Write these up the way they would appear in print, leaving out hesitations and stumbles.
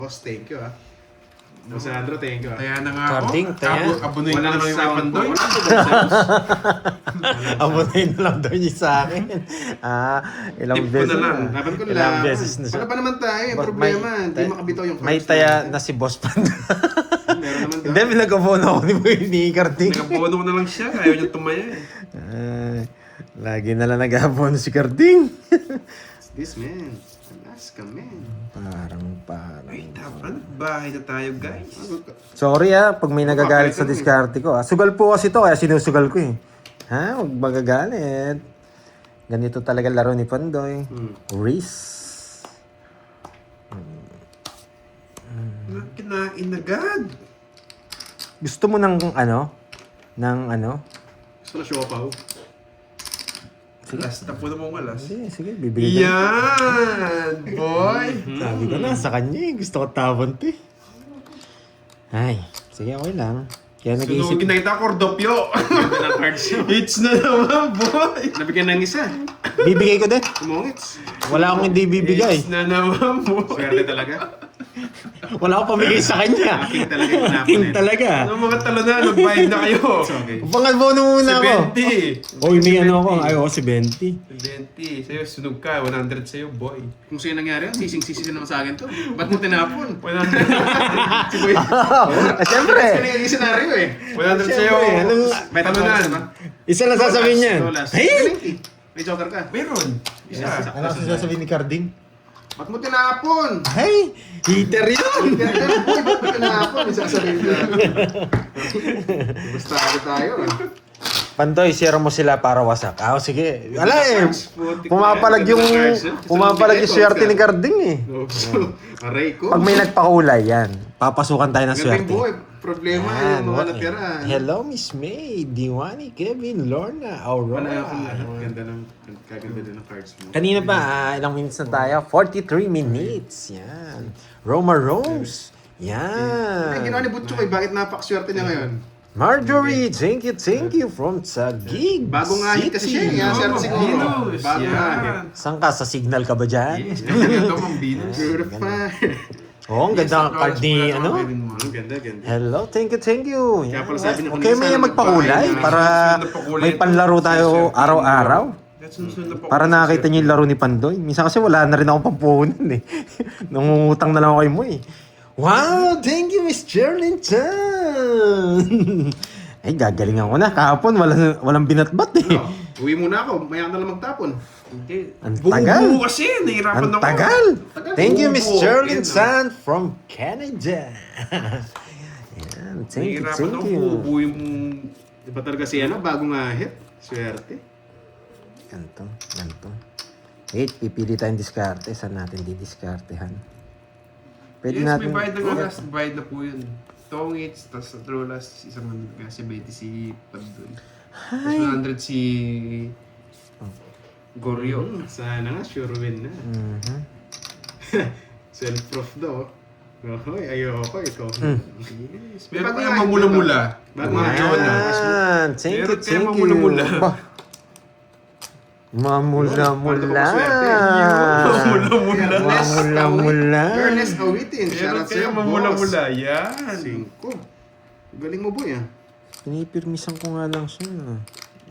Boss, thank you ah. Boss Sandro, thank you ah. Taya na nga ako. Karding, taya. Abunoy na lang yung Pandoy. Abunoy na lang daw niya sa akin. Ilang Tip ko beses na lang. na. Laban ko Ilang lang. beses na siya. Wala pa naman tayo. Yung Boss, problema, may- hindi makabitaw yung May cards taya natin. na si Boss Panda. Meron naman Hindi, pinag-abono ako ni Karding. Nakabono ko na lang siya. Ayaw niya tumaya eh. Lagi na lang nag-abono si Karding. This man. Alaska man. Parang. Ay, dapat. Bahay na tayo, guys. Sorry pag may nagagalit sa diskarte ko. Sugal po kasi to, kaya sinusugal ko eh. Huwag magagalit. Ganito talaga laro ni Pandoy. Reese. Kinain agad. Gusto mo ng ano? Gusto na siopaw. Alas, tapo na mong alas. Sige, bibigyan ko. Yan, boy. Sabi ko na, sa kanya eh. Gusto ko tabon to eh. Ay, sige, okay lang. Kaya nag-iisip. Sunugin na kita, Cordopio. Ganda ng cards yun. Hits na naman, boy. Nabigyan ng isa. Bibigay ko din. Tumungits. Wala akong hindi bibigay. Hits na naman, boy. Swerte talaga. Wala akong pamigay sa kanya. King talaga yung panapon King eh. talaga. Ano mga talo na, nag-bayad na kayo. It's okay. Pangalbono muna ako. 70. Oy, may ano ako. Ay, si 20. 70. Sa'yo, sunog ka. 100 sa'yo, boy. Kung sa'yo nangyari yun, sising-sisi naman sa akin to. Ba't mo tinapon? 100. Si Boy. Siyempre. Kasi yung scenario eh. 100 sa'yo. May Talunan. Isa lang sasabihin niyan. Hey! Hey! May joker ka. Meron. Isa. Ano kasi sasabihin ni Carding? Ba't mo tinapon? Ay! Heater yun! Boy, ba't mo tinapon? May sasabihin ka. Basta tayo ah. Pantoy, share mo sila para wasak. Sige. Wala eh. Putik Pumapalag na yan. yung swerte ni Carding eh. Aray ko. Pag may nagpakulay, yan. Papasukan tayo ng Galing swerte. boy. Problema Yan, yung mga what- natira. Hello, Miss May, Diwani, Kevin, Lorna, Wala ako. Aurora. Ganda ng kaganda din ng cards mo. Kanina pa, ilang minutes na tayo? 43 minutes. Yan. Roma Rose. Ay, Yan. ginawa ni Butchoy. Bakit napakaswerte niya ngayon? Marjorie, thank you from Taguig Bago nga hit kasi siya. City. Yan, swerte siguro. Venus. Bago nga hit. Yan. Saan ka? Sa signal ka ba dyan? Yes. Ito mong Venus. Purify. Oo, ang ganda ng card ni, ano? Ang ganda, ganda. Hello, thank you. Kaya pala sabi ng Okay, may kanina, magpakulay nagpakulay para may panlaro tayo araw-araw. Para nakakita niyo yung laro ni Pandoy. Minsan kasi wala na rin akong pampuhunan eh. Nangungutang na lang ako kay mo eh. Wow, thank you, Miss Jerlyn Chan. Ay, gagalingan ko na. Kahapon, walang binatbat eh. Uwi muna ako. Maya na lang magtapon. Hindi. Ang tagal. Buo kasi. Nahirapan Ang ako. tagal. Thank you, Miss Buo. Jerlyn Yan, Chan from Canada. Yan, thank Nahirapan ako. you. Buo yung... Di ba talaga si ano? Bago nga hit. Swerte. Ganto. Wait, pipili tayong diskarte. Saan natin didiskartehan? Pwede Yes, natin... may bayad na nga last. Bayad na po yun. Tong hits, tapos throw last, isang 100 kasi 20 si Pandoy. Tapos 100 si Goryo. Sana nga, sure win na. Mhm. Self-proof daw. Hoy, ayoko ito. Yes. Meron kaya mamula-mula. Bago Mga nga Jonah. Yan, thank you, Meron kaya thank you. mamula-mula. Ba? Mamula-mula. Mamula-mula. Mamula-mula. Ernest Awitin. Meron Shoutout kaya sa'yo, mamula-mula. boss. Yan. 5. Galing mo boy ah. Pinipirmisan ko nga lang siya.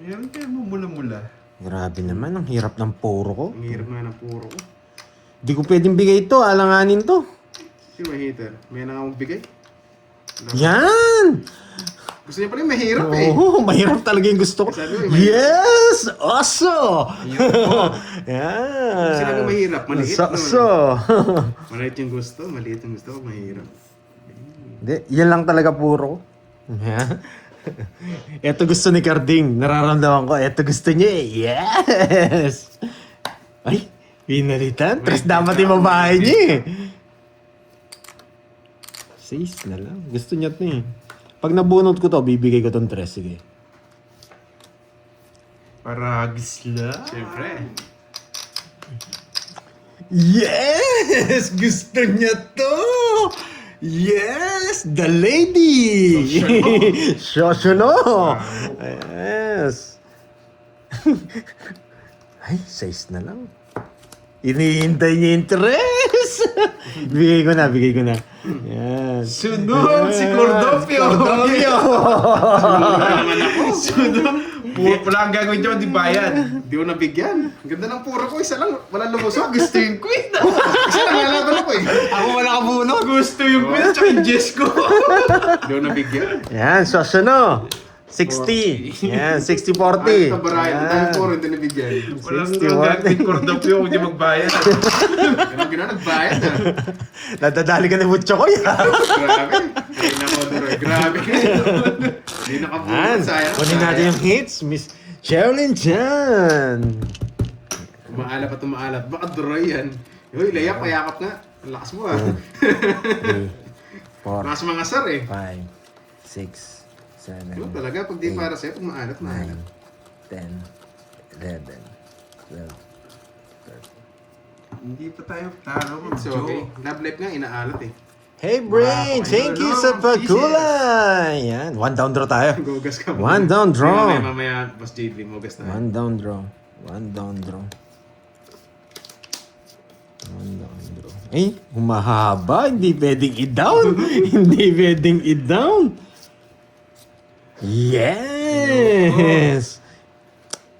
Meron kaya mamula-mula. Grabe naman, ang hirap ng puro ko. Ang hirap nga ng puro ko. Di ko pwedeng bigay ito, alanganin to. Sino may hater? May nakakabigay? Yan! Gusto niya pala yung mahirap eh. Oo, mahirap talaga yung gusto ko. Sabi mo, mahirap. Yes! Oso! Sinabi Yan! mahirap, maliit Oso! Maliit yung gusto, maliit yung gusto, mahirap. Hindi, yan lang talaga puro. Ito gusto ni Carding. Nararamdaman ko, ito gusto niya eh. Yes! Ay, pinalitan. Tres dapat yung babae niya eh. 6 na lang. Gusto niya ito eh. Pag nabunot ko to, bibigay ko tong 3. Sige. Paragis lang. Siyempre. Yes! Gusto niya to! Yes! The lady! Shosholo! Yes! Ay, 6 na lang. Inihintay niya interest. Bigay ko na. Yan. Sunod si Cordopio. Cordopio. naman ako. Sunod. Wala ang gagawin dyan, di bayad. Di ko nabigyan. Ganda ng puro ko. Isa lang. Walang lumusok. Gusto yung queen. Isa lang lalaban ako eh. Ako wala kabunot. Gusto yung queen at saka yung Jesco. Di ko nabigyan. Yan, Sosono. 60. Yan, 60-40. Ay, tabarayan. Dahil puro hindi nabigyan. Walang gagawin Cordopio kung di magbayad. Ganun ginawa, nagbayad ah. Nadadali ka ni Butcho ko yan. Grabe. Ay, nako, Duroy. Grabe. Hindi Yan. nakabuhat. Sayang. Kunin natin yung hits, Miss Sherilyn Chan. Umaalap at umaalap. Baka Duroy yan. Uy, layap, payakap nga. Ang lakas mo ah. 4, Mas mga sar eh. 5, 6, 7, Ano talaga, pag di para sa'yo, pag maalat, 9, maalat. 10, 11, 12. Hindi pa tayo talo, It's okay. Love life nga, inaalat eh. Hey Brain, thank you sa pagkulay. Yan, 1 down draw tayo. Gogas ka 1 down draw. Mamaya, Boss JV, mogas na. 1 down draw. 1 down draw. 1 down draw. Eh, humahaba. Hindi pwedeng i-down. Hindi pwedeng i-down. Yes!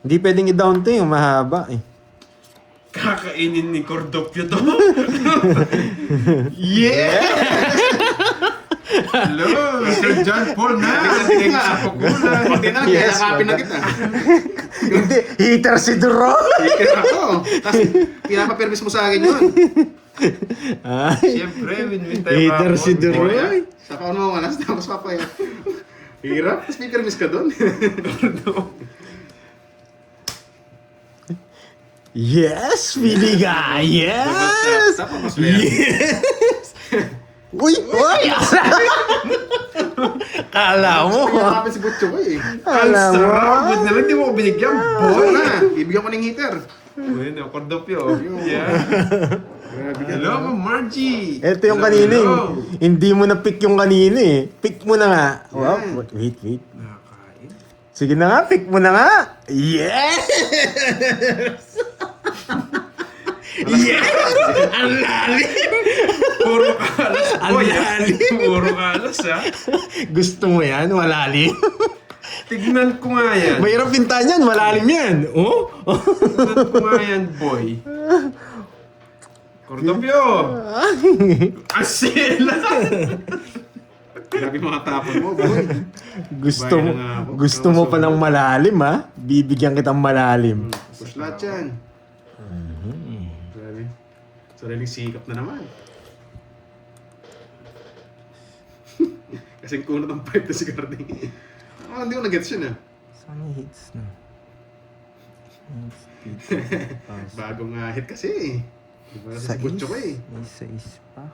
Hindi pwedeng i-down to eh. Humahaba eh. Kakainin ni Cordopio to. Yeah! Hello, Mr. John Paul na. Tingin sa pukulan. Pati na, Yes, kinakapin na kita. Hindi, hitter si Duro. Ticket ako. Tapos, pinapapermis mo sa akin yun. Siyempre, win-win tayo. Hitter kahapon. si Duro. Sa kaon mo malas, tapos papaya. Hirap, tapos may permis ka doon. Yes, Piliga! Yes! Tapos meron. Yes! Uy! Uy! Kala mo. Pinakapin si Butcho ko eh. Ang Kala mo. sarap. Ba't naman di mo ko binigyan, Oo boy? na, bibigyan ko ng heater. Bueno, Cordopio. Yeah. Grabe ka. Hello, Margie. Ito yung kanina eh. Hindi mo na-pick yung kanina eh. Pick mo na nga. Wow, wait. Nakakain. Sige na nga, pick mo na nga. Yes! Yes! Ang lalim! Puro kalas. Ang Boy, lalim. Puro kalas, ha? Gusto mo yan? Malalim? Tignan ko nga yan. Mahirap pintahan yan. Malalim yan. Oh? Tignan ko nga yan, boy. Cordopio! Asila! Grabe mga tapon mo, boy. Gusto mo, Bayan na nga ako. gusto mo pa ng malalim ha? Bibigyan kitang malalim. Push lahat yan. Grabe. Sariling sikap na naman. Kasing kunot ang pipe na si Carding. Hindi ko na-gets yun ah. Saan yung hits na? Bagong hit kasi eh. Diba kasi si Butcho ko eh. May sais pa.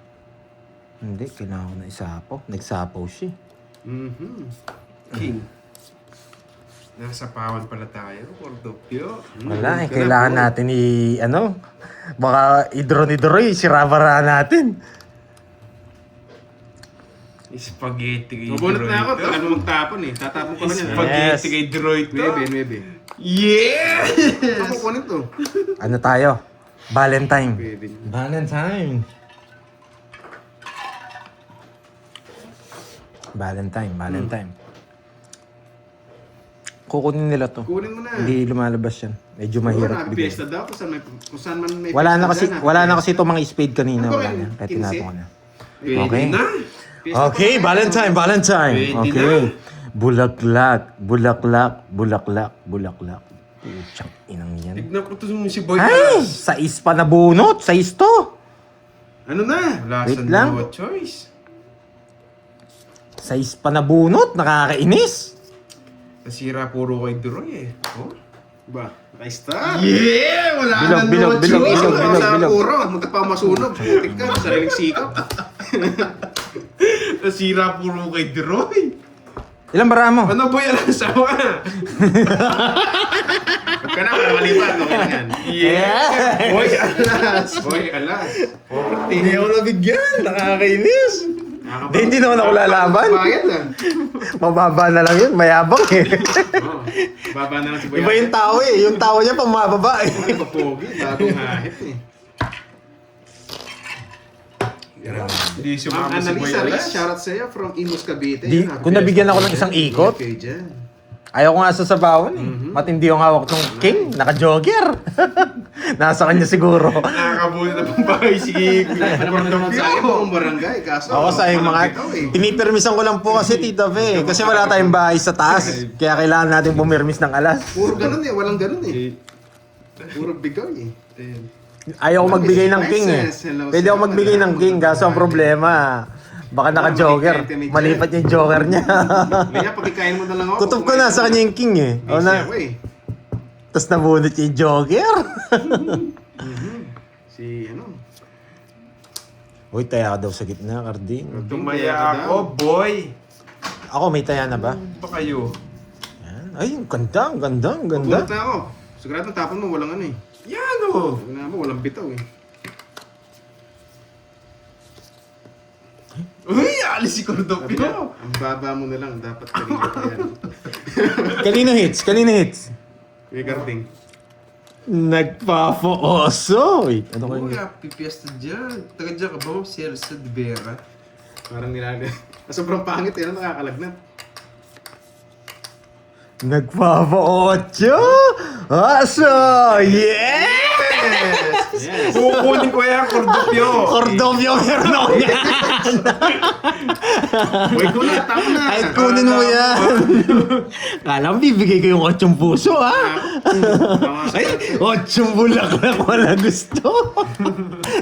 Hindi, kailangan ko na isapaw. Nagsapaw siya. Mhm. King. Nasa pawan pala tayo, Cordopio. Wala eh, kailangan natin baka idro-idro sirabara natin. Spaghetti kay Mabunot na ako. Droid. Ano magtapon eh. Tatapon ko na yan. Spaghetti kay Droid to. Nuebe. Yeah! Ako kunin to. Ano tayo? Valentine. Pwede. Valentine. Valentine. Kukunin nila to. Kunin mo na. Hindi lumalabas yan. Medyo mahirap bigyan. Piyesta daw. Kung saan man may Wala na piyesta kasi dyan, itong mga spade kanina. Ano Wala ba na. yun? Kaya 15? tinatong ko na. Pwede Okay. na. Piyesta Okay, pa Valentine. Pwede Okay. na. Bulaklak. Puchang inang yan. Tignan ko to si Boy Ay! Talas. Sais pa nabunot. Sais to. Ano na? Wala Wait sa lang. no choice. Sais pa nabunot. Nakakainis. Nasira puro kay Droid eh. Oh? Ba? Naka-star. Yeah! Wala na Bilog. Sa puro. Magkapamasunog. Putik ka. Sariling sikap. Nasira puro kay Droid. Ilang bara mo? Ano Boy, alam sa ka? Huwag ka na. Para maliban. Okay lang yan. Yeah! Boy, alas. Boy, alas. Hindi ako nabigyan. Nakakainis. Hindi naman ako lalaban. Bayad lang. Mababa na lang yun. Mayabang eh. Oo. Baba na lang si Boy. Iba yung tao eh. Yung tao niya pamababa eh. Ano ba pogi? Bagong hahit eh. Hindi Ma'am sumama si Boy Annalisa Riz, Alas. shoutout sa'yo from Imus, Cavite. Di- Yan, kung happy nabigyan ako birthday ng isang dyan. ikot. Okay dyan. Ayaw ko nga sasabawan eh. Matindi yung hawak ng king. Naka-jogger. Nasa kanya siguro. Nakakabuti na pang bahay si Ano naman naman sa akin buong barangay, kaso Ako sa yung walang bitaw eh. Tinipermisan ko lang po kasi Tita Fe. Kasi wala tayong bahay sa taas. Kaya kailangan natin pumirmis ng alas. Puro ganun eh, walang ganun eh. Puro bigaw eh. Ayan. Ayaw ko magbigay ng king eh. Pwede ako magbigay ng king. Kaso ang problema, baka naka-jogger. Malipat yung joker niya. Kaya pagkikain mo na lang ako. Kutob ko na sa kanya yung king eh. O Busy na, ako eh. tapos nabunot yung jogger. Si ano? Uy, taya ka daw sa gitna, Carding. Tumaya ako, boy. Ako, may taya na ba? Ba kayo? Yan. Ay, ang ganda, ang ganda, ang ganda. Pagulot na ako. Sigurado tapon mo, walang ano eh. Yan o. Wala mo, walang bitaw eh. Uy, alis si Cordopio. Ang baba mo na lang, dapat kanina pa yan. Kanino hits? Kanino hits? Kuya Garding. Nagpapa-oso. Wait, ano kayo? Uy, happy fiesta dyan. Taga dyan ka ba, Celsa de Vera? Parang nilalim. Sobrang pangit eh, ano, nakakalagnat. Nagpapa-ocho! Oso! Yes! Yes! Kukunin ko yan, Cordopio. Cordovio, meron ako yan! Uy, kunin, tapon na! Kahit kunin mo yan! Kala mo, bibigay ko yung 8 puso, ha? Ay, 8 bulaklak wala gusto.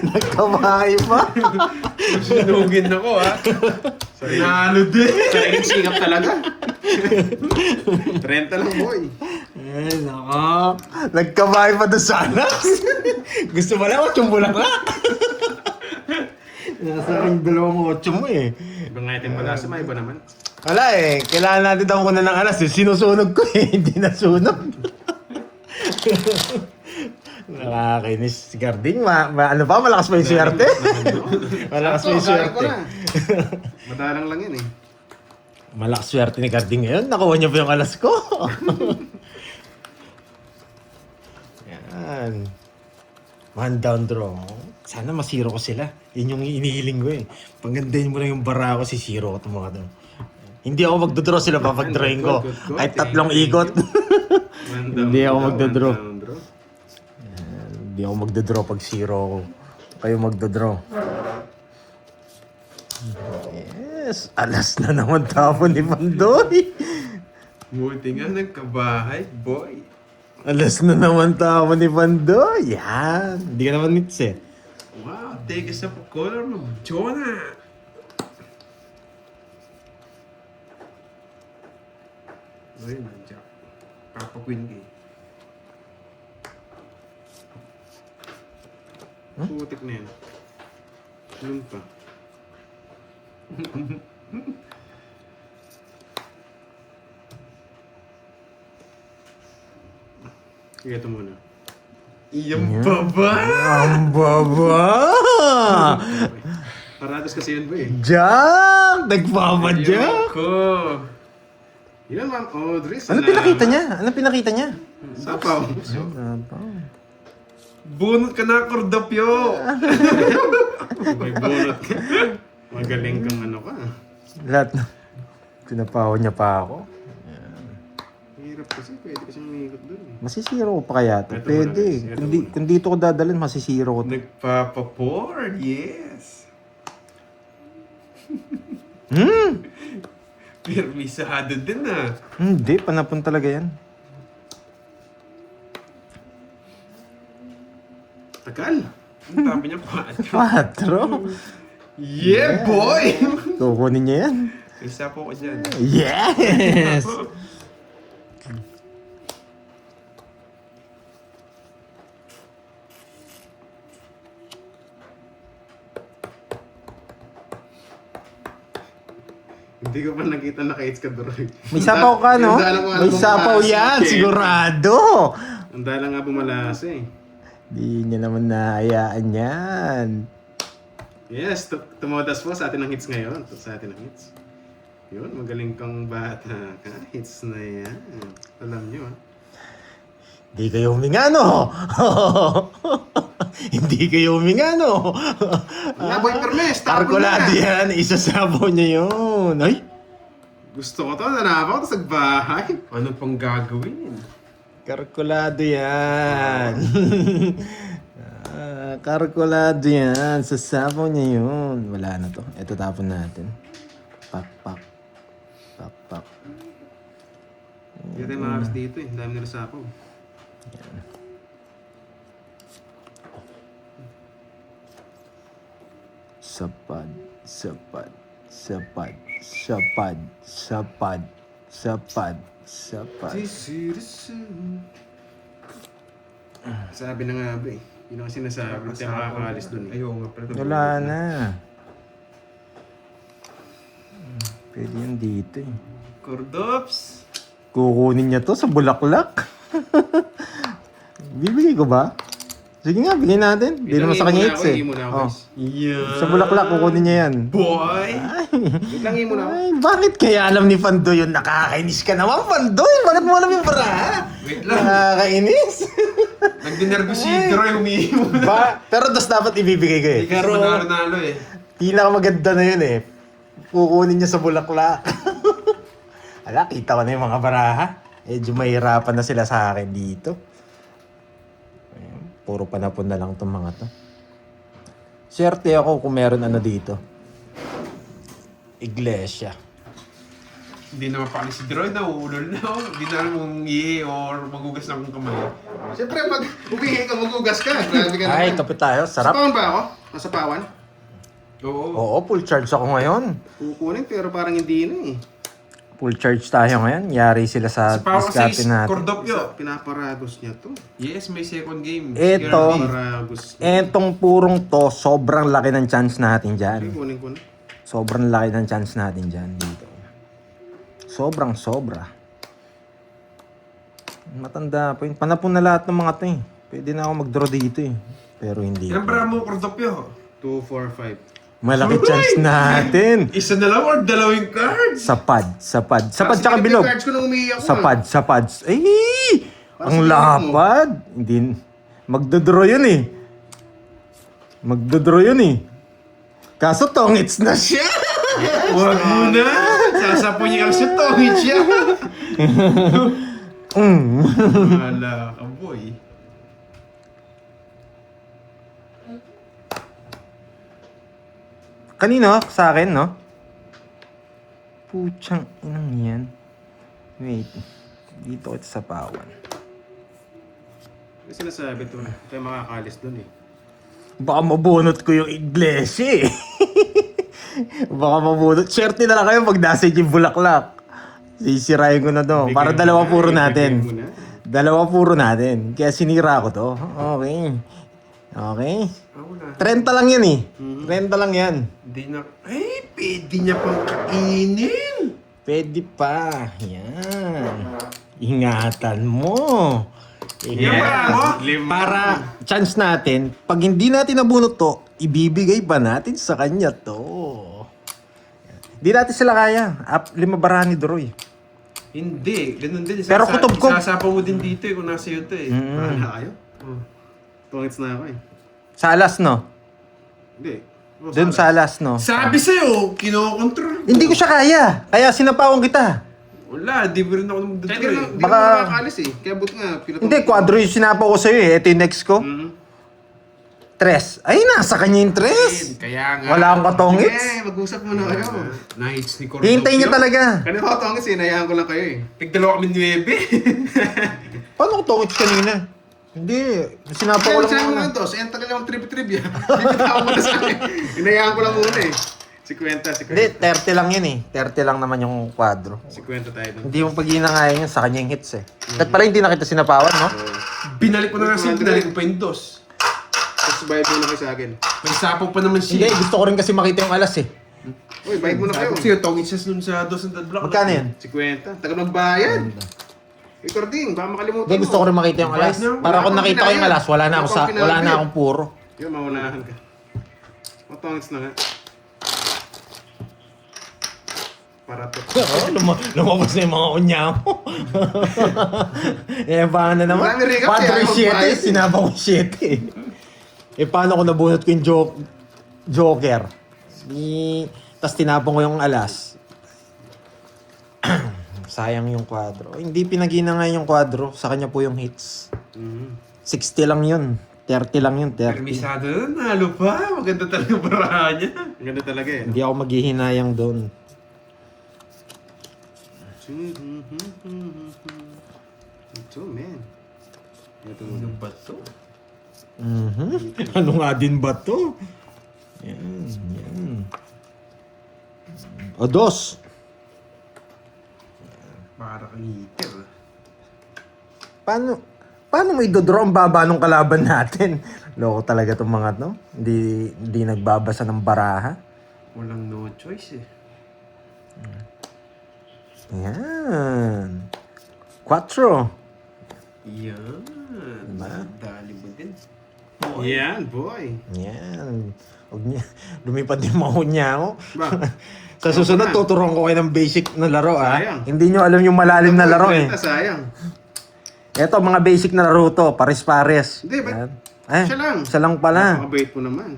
Nagkamay pa. Sinugin ako, ha? Nalo din. Sariling sikap talaga. 30 lang, boy. Eh, naka. Nagkamay pa doon sa anak. Gusto mo lang 8 bulaklak. Nasa ring 2 8 mo eh. Ibang item pala sa may iba naman. Wala eh, kailangan natin daw muna ng alas eh. Sinusunog ko eh, hindi nasunog. Nakakainis si Garding. Ano ba, malakas pa yung swerte? Malakas pa yung Sakto, galing ko swerte. na. Madalang lang yan eh. Malakas swerte ni Garding ngayon. Nakuha niya pa yung alas ko. Yan. Man down draw. Sana masiro ko sila. Yun yung inihiling ko eh. Paggandahin mo na yung bara ko, sisiro ko itong mga to. Hindi ako magdodraw sila papag-drawing ko. Good. Kahit 3 ikot. Hindi ako magdodraw. Draw. Hindi ako magdodraw pag zero ko. Kayo magdodraw. Yes. Alas na naman tapon ni Pandoy. Buti nga nagkabahay, boy. Alas na naman tapon ni Pandoy. Yan. Hindi ka naman nits eh. Wow, take us up a color mo, Jonah. Ay, nandiyan. Papa Queen ka eh. Putik na yan. Yun pa. Sige, ito muna. Iyong baba! Ang baba! Parados kasi yun, boy. Jack! Nagpapadyak! Ko. Yan, Ma'am Audrey. Ano pinakita niya? Ano pinakita niya? Sapaw. Bunot ka na, Cordopio! May bunot ka. Magaling kang ano ka. Lahat na. Pinapawa niya pa ako. Hirap kasi. Pwede kasi umikot dun eh. Masisiro ko pa kaya to. Ito Pwede. muna, ito muna. Kung dito ko dadalhin, masisiro ko to. Nagpapapor, yes! Permisado din ah. Hindi, panapon talaga yan. Tagal. Ang tabi niya, 4. 4. Yeah, boy! Kukunin niya yan. Isa po ko dyan. Yes! Hindi ko pa nakita naka-hits ka, Duroy. May sapaw ka, no? May sapaw yan, Okay. sigurado! Ang dala nga bumalas eh. Di niya naman nahayaan yan. Yes, tumodas po sa atin ang hits ngayon. Sa atin ang hits. Yun, magaling kang bata ka. Hits na yan. Alam nyo ah. Di kayo huminga, no? Hindi kayo huminga, no? Wala, boy Permes, tapon Kalkulado na. yan. Isasabaw niya yun. Ay, Gusto ko to, nanapaw to sa bahay. Ano pang gagawin? kalkulado yan. Kalkulado yan. Sasabaw niya yun. Wala na to. Ito tapon natin. Pak, pak. Pak, pak. Hindi tayo makakas dito eh. Ang dami nila sapaw. Sapad, sapad, sapad, sapad, sapad, sapad, sapad. Sabi na nga ba eh. Yun ang sinasabi. Hindi tayo makakaalis dun eh. Ayaw nga pala. Wala na. Pwede yan dito eh. Cordops! Kukunin niya to sa bulaklak. Bibigay ko ba? Sige nga, bigay natin. Hindi naman sa kanya hits eh. Himo na ako, Oh. guys. Yeah! Sa bulaklak, kukunin niya yan. Boy! Wait lang, himo na ako. Ay, bakit kaya alam ni Pandoy yun? Nakakainis ka naman, Pandoy! Bakit mo alam yung bara? Wait lang! Nakakainis. Nagdinergo si Troy, humihimo na. Pero dos dapat ibibigay ko eh. Hindi kasi manalo-nalo eh. Pinakamaganda na yun eh. Kukunin niya sa bulaklak. Ala, kita ko na yung mga baraha. Medyo mahirapan na sila sa akin dito. Ayan, puro panapon na lang itong mga to. Swerte ako kung meron ano dito. Iglesia. Hindi na mapakali si Troy, nauulol na oh. Hindi na alam kung ihi or magugas ng kamay. Siyempre, pag umihi ka, magugas ka. Grabe ka Ay, naman. kapit tayo. Sarap. Sapawan ba ako? Nasa pawan? Oo. Oo, full charge ako ngayon. Kukunin, pero parang hindi na eh. Full charge tayo ngayon. Yari sila sa Sa Power diskarte 6, natin. Cordopio. Pinaparagos niya to. Yes, may second game. Ito. Kirby. Paragos. Etong purong to, sobrang laki ng chance natin Okay, dyan. kunin ko na. Sobrang laki ng chance natin dyan dito. Sobrang sobra. Matanda pa yun. Panapon na lahat ng mga to eh. Pwede na ako mag-draw dito eh. Pero hindi. Ilan bara mo, Cordopio? 2, 4, 5. Malaki chance natin. Isa na lang or dalawang cards? Sapad, sapad. Sapad Kasi tsaka pinag- bilog. cards ko nung umiiyak ko. Sapad, sapad. Ay! Ang Kasi lapad. Hindi. Magdodraw yun eh. Magdodraw yun eh. Kaso tongits na siya. Huwag mo na! Sasapo niya kasi tongit siya! Wala ka, boy. Kanino? Sa akin, no? Putsang inang yan. Wait. Dito ko sa pawan. Kasi sinasabi to, hindi tayo makakaalis dun eh. Baka mabunot ko yung iglesia eh. Baka mabunot. Swerte na lang kayo pag nasa yung bulaklak. Sisirain ko na to. Para Bigay dalawa mo na, puro ibigay natin. mo na. Dalawa puro natin. Kaya sinira ko to. Okay. Okay. Ako na. 30 lang yan eh. 30 lang yan. Hindi na... Ay, pwede niya pang kainin! Pwede pa. Yan. Ingatan mo. Lima. Para chance natin, pag hindi natin nabunot to, ibibigay pa natin sa kanya to. Hindi natin sila kaya. 5 barahan ni Droy. Hindi, ganun din. Pero kutob ko. Isasapa mo din dito eh kung nasa iyo to eh. Bahala kayo. Tungits na ako eh. Sa alas, no? Hindi. Doon sa alas, no? Sabi sa'yo, kinokontrol. Hindi ko siya kaya. Kaya sinapawan kita. Wala, di mo rin ako naman dito Kaya di eh. mo Baka- makakaalis eh. Kaya buti nga, pinatong. Hindi, quadro yung sinapaw ko sa'yo eh. Ito yung next ko. Tres. Ay, nasa kanya yung tres. Kaya nga. Wala akong katongits. Sige, mag-usap muna kayo. Na-hits ni Cordopio. Hintayin niya talaga. Kanina ako tongits eh, nayahan ko lang kayo eh. Tigdalawa kami 9. Paano ko tongits kanina? Hindi. Sinapaw ko Kaya lang sinabi mo muna. nga to, sa tagal lang trivia. Bibitaw mo na sa akin. Inayahan ko lang muna eh. 50. Hindi, 30 lang yun eh. 30 lang naman yung quadro. 50 tayo dun. Hindi mo pag-inangayan yun sa kanya yung hits eh. At pala hindi na kita sinapawan, no? Binalik ko na kasi, binalik ko pa yung dos. Tapos bayad mo na kayo sa akin. May sapaw pa naman Hindi, siya. gusto ko rin kasi makita yung alas eh. Uy, bayad mo na kayo. Sabi ko sa'yo, tongits siya nun sa dos and block. Magkano yan? 50. Tagal magbayad. Ikaw din, baka makalimutan Hindi, gusto ko rin makita yung alas. Para kung nakita ko yung alas, wala na akong puro. Yun, maunahan ka. Matongits na nga. Para to. Lumabas na yung mga kunya mo. Eh, baka na naman. Marami recap, Padre kaya 7, magbayad eh. sinaba ko 7 eh. Eh, paano ko nabunot ko yung Joker? Tapos tinapon ko yung alas. Sayang yung kwadro. Hindi pinagina nga yung kwadro. Sa kanya po yung hits. 60 lang yun. 30 lang yun. 30. Permisado na, nalo pa. Maganda talaga ang barahan niya. Ang ganda talaga eh. Hindi ako maghihinayang doon. Ito, man. Ito, Ano ba to? Ano nga din ba to? Yan, yan. O, dos. Para kang hitter. Paano mo idodraw ang baba ng kalaban natin? Loko talaga itong mga to. Hindi nagbabasa ng baraha. Walang no choice eh. Yan. 4. Yan. Diba? Dali mo din. Yan, boy. Yan. Huwag niya. Lumipad din mo niya ako. Ba? Sa susunod, tuturuan ko kayo ng basic na laro, ah. Sayang. Hindi nyo alam yung malalim na laro, eh. Sayang. Eto, mga basic na laro to. Pares-pares. Hindi, ba't- Yan. Eh, Siya lang. Siya lang pala. Napakabait mo naman.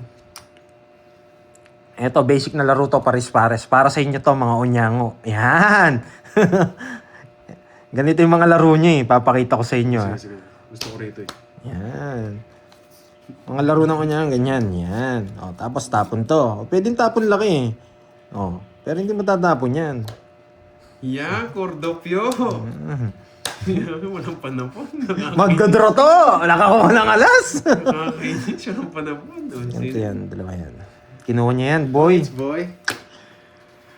Eto, basic na laro to, pares-pares. Para sa inyo to, mga unyango. Yan. Ganito yung mga laro nyo, eh. Papakita ko sa inyo, ah. Sige, sige. Gusto ko rito eh. Yan. Mga laro ng unyango, ganyan. Yan. O, tapos tapon to. O, pwedeng tapon laki, eh. O, pero hindi matatapon yan. Yan, Cordopio. Walang panapon. Magdodro to! Nakakuha ng alas! Nakakainis. Walang panapon. Ganito yan, dalawa yan. Kinuha niya yan, boy. Boy.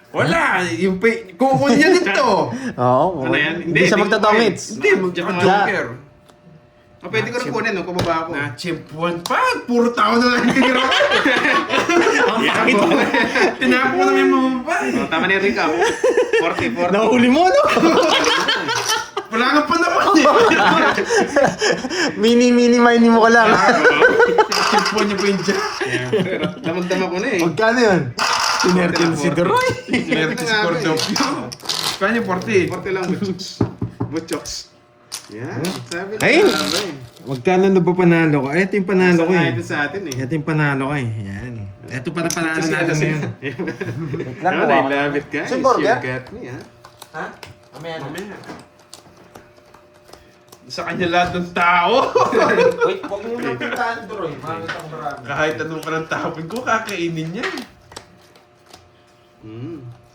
Wala! Yung kukunin niya dito! Oo. Ano yan? Hindi siya magtatongits. Hindi, mag-joker. Pwede ko rin kunin, no? Kumaba ako. Na-chimpuan pa! Puro tao na lang tinira ko! Tinapo ko naman yung mamabay! Tama na yung recap. 40. Nahuli mo, no? Wala kang panapon eh! Mini mo ka lang. Chimpuan niya pa yung jack. Damag-dama ko na eh. Magkano yun? Sinertin si Duroy. Swerte si Cordopio. Kanya 40. 40 lang, butchoks. Butchoks. Yan. Sabi na Ay! sabi. Magkano na ba panalo ko? Ito yung panalo ko, Sanay eh. ito sa atin eh. Ito yung panalo ko, eh. Yan. Ito para panalo Kasi natin kasi- ngayon. Ano, I love it guys. Saan burger? You got me, ha? Ha? Mamaya na. Mamaya. Sa kanya lahat ng tao. Wait, huwag mo nang pintahan, Duroy. Makakita ko marami. Kahit anong parang tapon ko, kakainin niya.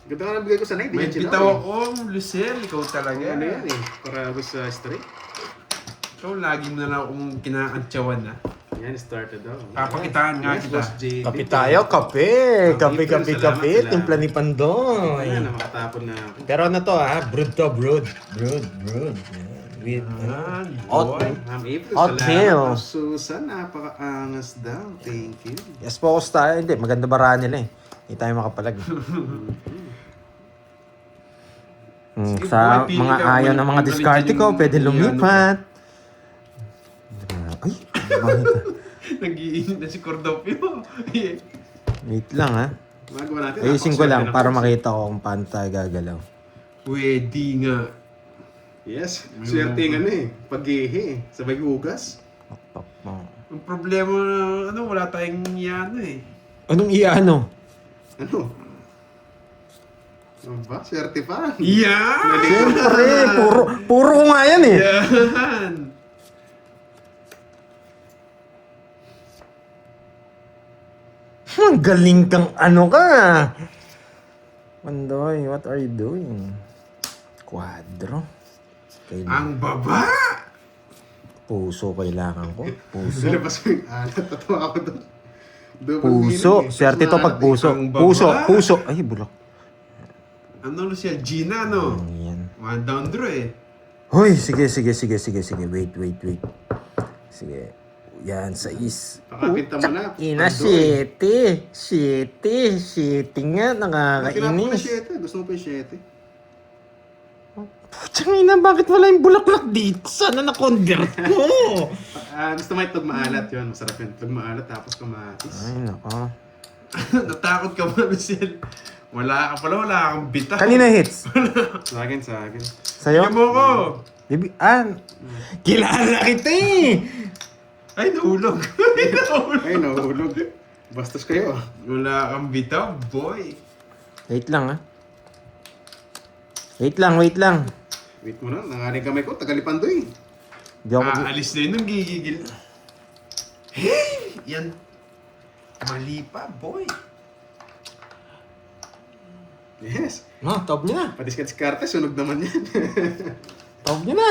Ganda nga nabigay ko sa night. May bitaw ako, Lucel, ikaw talaga. Ano yan eh? Para gusto sa straight. Ikaw, lagi mo na lang akong kinakantsawan na. Yan, started daw. Papakitaan nga Yes, kita. Boss JD. Kape tayo, kape. Kape. Salamat. Timpla ni Pandoy. Ayan, makatapon na ako. Pero ano to, ha? Brood to, brood. Brood. Yan. With, Yan, Hot- boy. Ma'am April, Oatmeal. salamat. Susan, napaka-angas daw. Thank you. Yes, focus tayo. Hindi, maganda bara nila, eh. Hindi tayo makapalag. Sige, Sa boy, pili mga ka. ayaw ng mga Walang diskarte ko, galing pwede yung lumipat. Ay, bakit? Nag-iinit na si Cordopio. Wait lang, ha? Magawa natin. Ayusin ko lang napakaswerte para na po. makita ko kung paano tayo gagalaw. Pwede nga. Yes, swerte nga na eh. Pag-ihi, sabay hugas. Ang problema, wala tayong yan eh. Anong iano? Ano? Ano ba? Swerte pa. Yan! Siyempre, puro ko nga yan, eh. Yan! Ang galing kang ano ka. Pandoy, what are you doing? Quadro. Ang baba! Puso kailangan ko. Puso. Nilabas ko yung alat. Tatawa ako doon. Double Puso. meaning eh. Swerte to pag puso. Ang baba. Puso. Ay, bulak. Ano Lucia? Gina, no? Yan. One down draw eh. Hoy, sige. Wait. Sige. Yan, 6. Pakapinta mo na. Ina, Pandoy. 7 nga, Tinapon mo na nakakainis. 7. Gusto mo pa yung 7? Putsang ina, bakit wala yung bulaklak dito? Sana na-convert ko. Gusto mo itog maalat yun. Masarap yun. Itog maalat tapos kamatis. Ay, nako. Natakot ka ba, Lucille? Wala kang bita. Kanina hits? Sa akin. Sa'yo? Tingnan mo ko! Kilala kita eh. Ay, nahulog. Ay, nahulog. Bastos kayo. Wala kang bitaw, boy. Wait lang, ha? Wait lang. Wait mo na, nangaling kamay ko, Tagalipandoy. Hindi ako Aalis na yun nung gigigil. Hey! Yan. Mali pa, boy. Yes. No, top niya na. Padiskat-diskarte, sunog naman yan. Top niya na.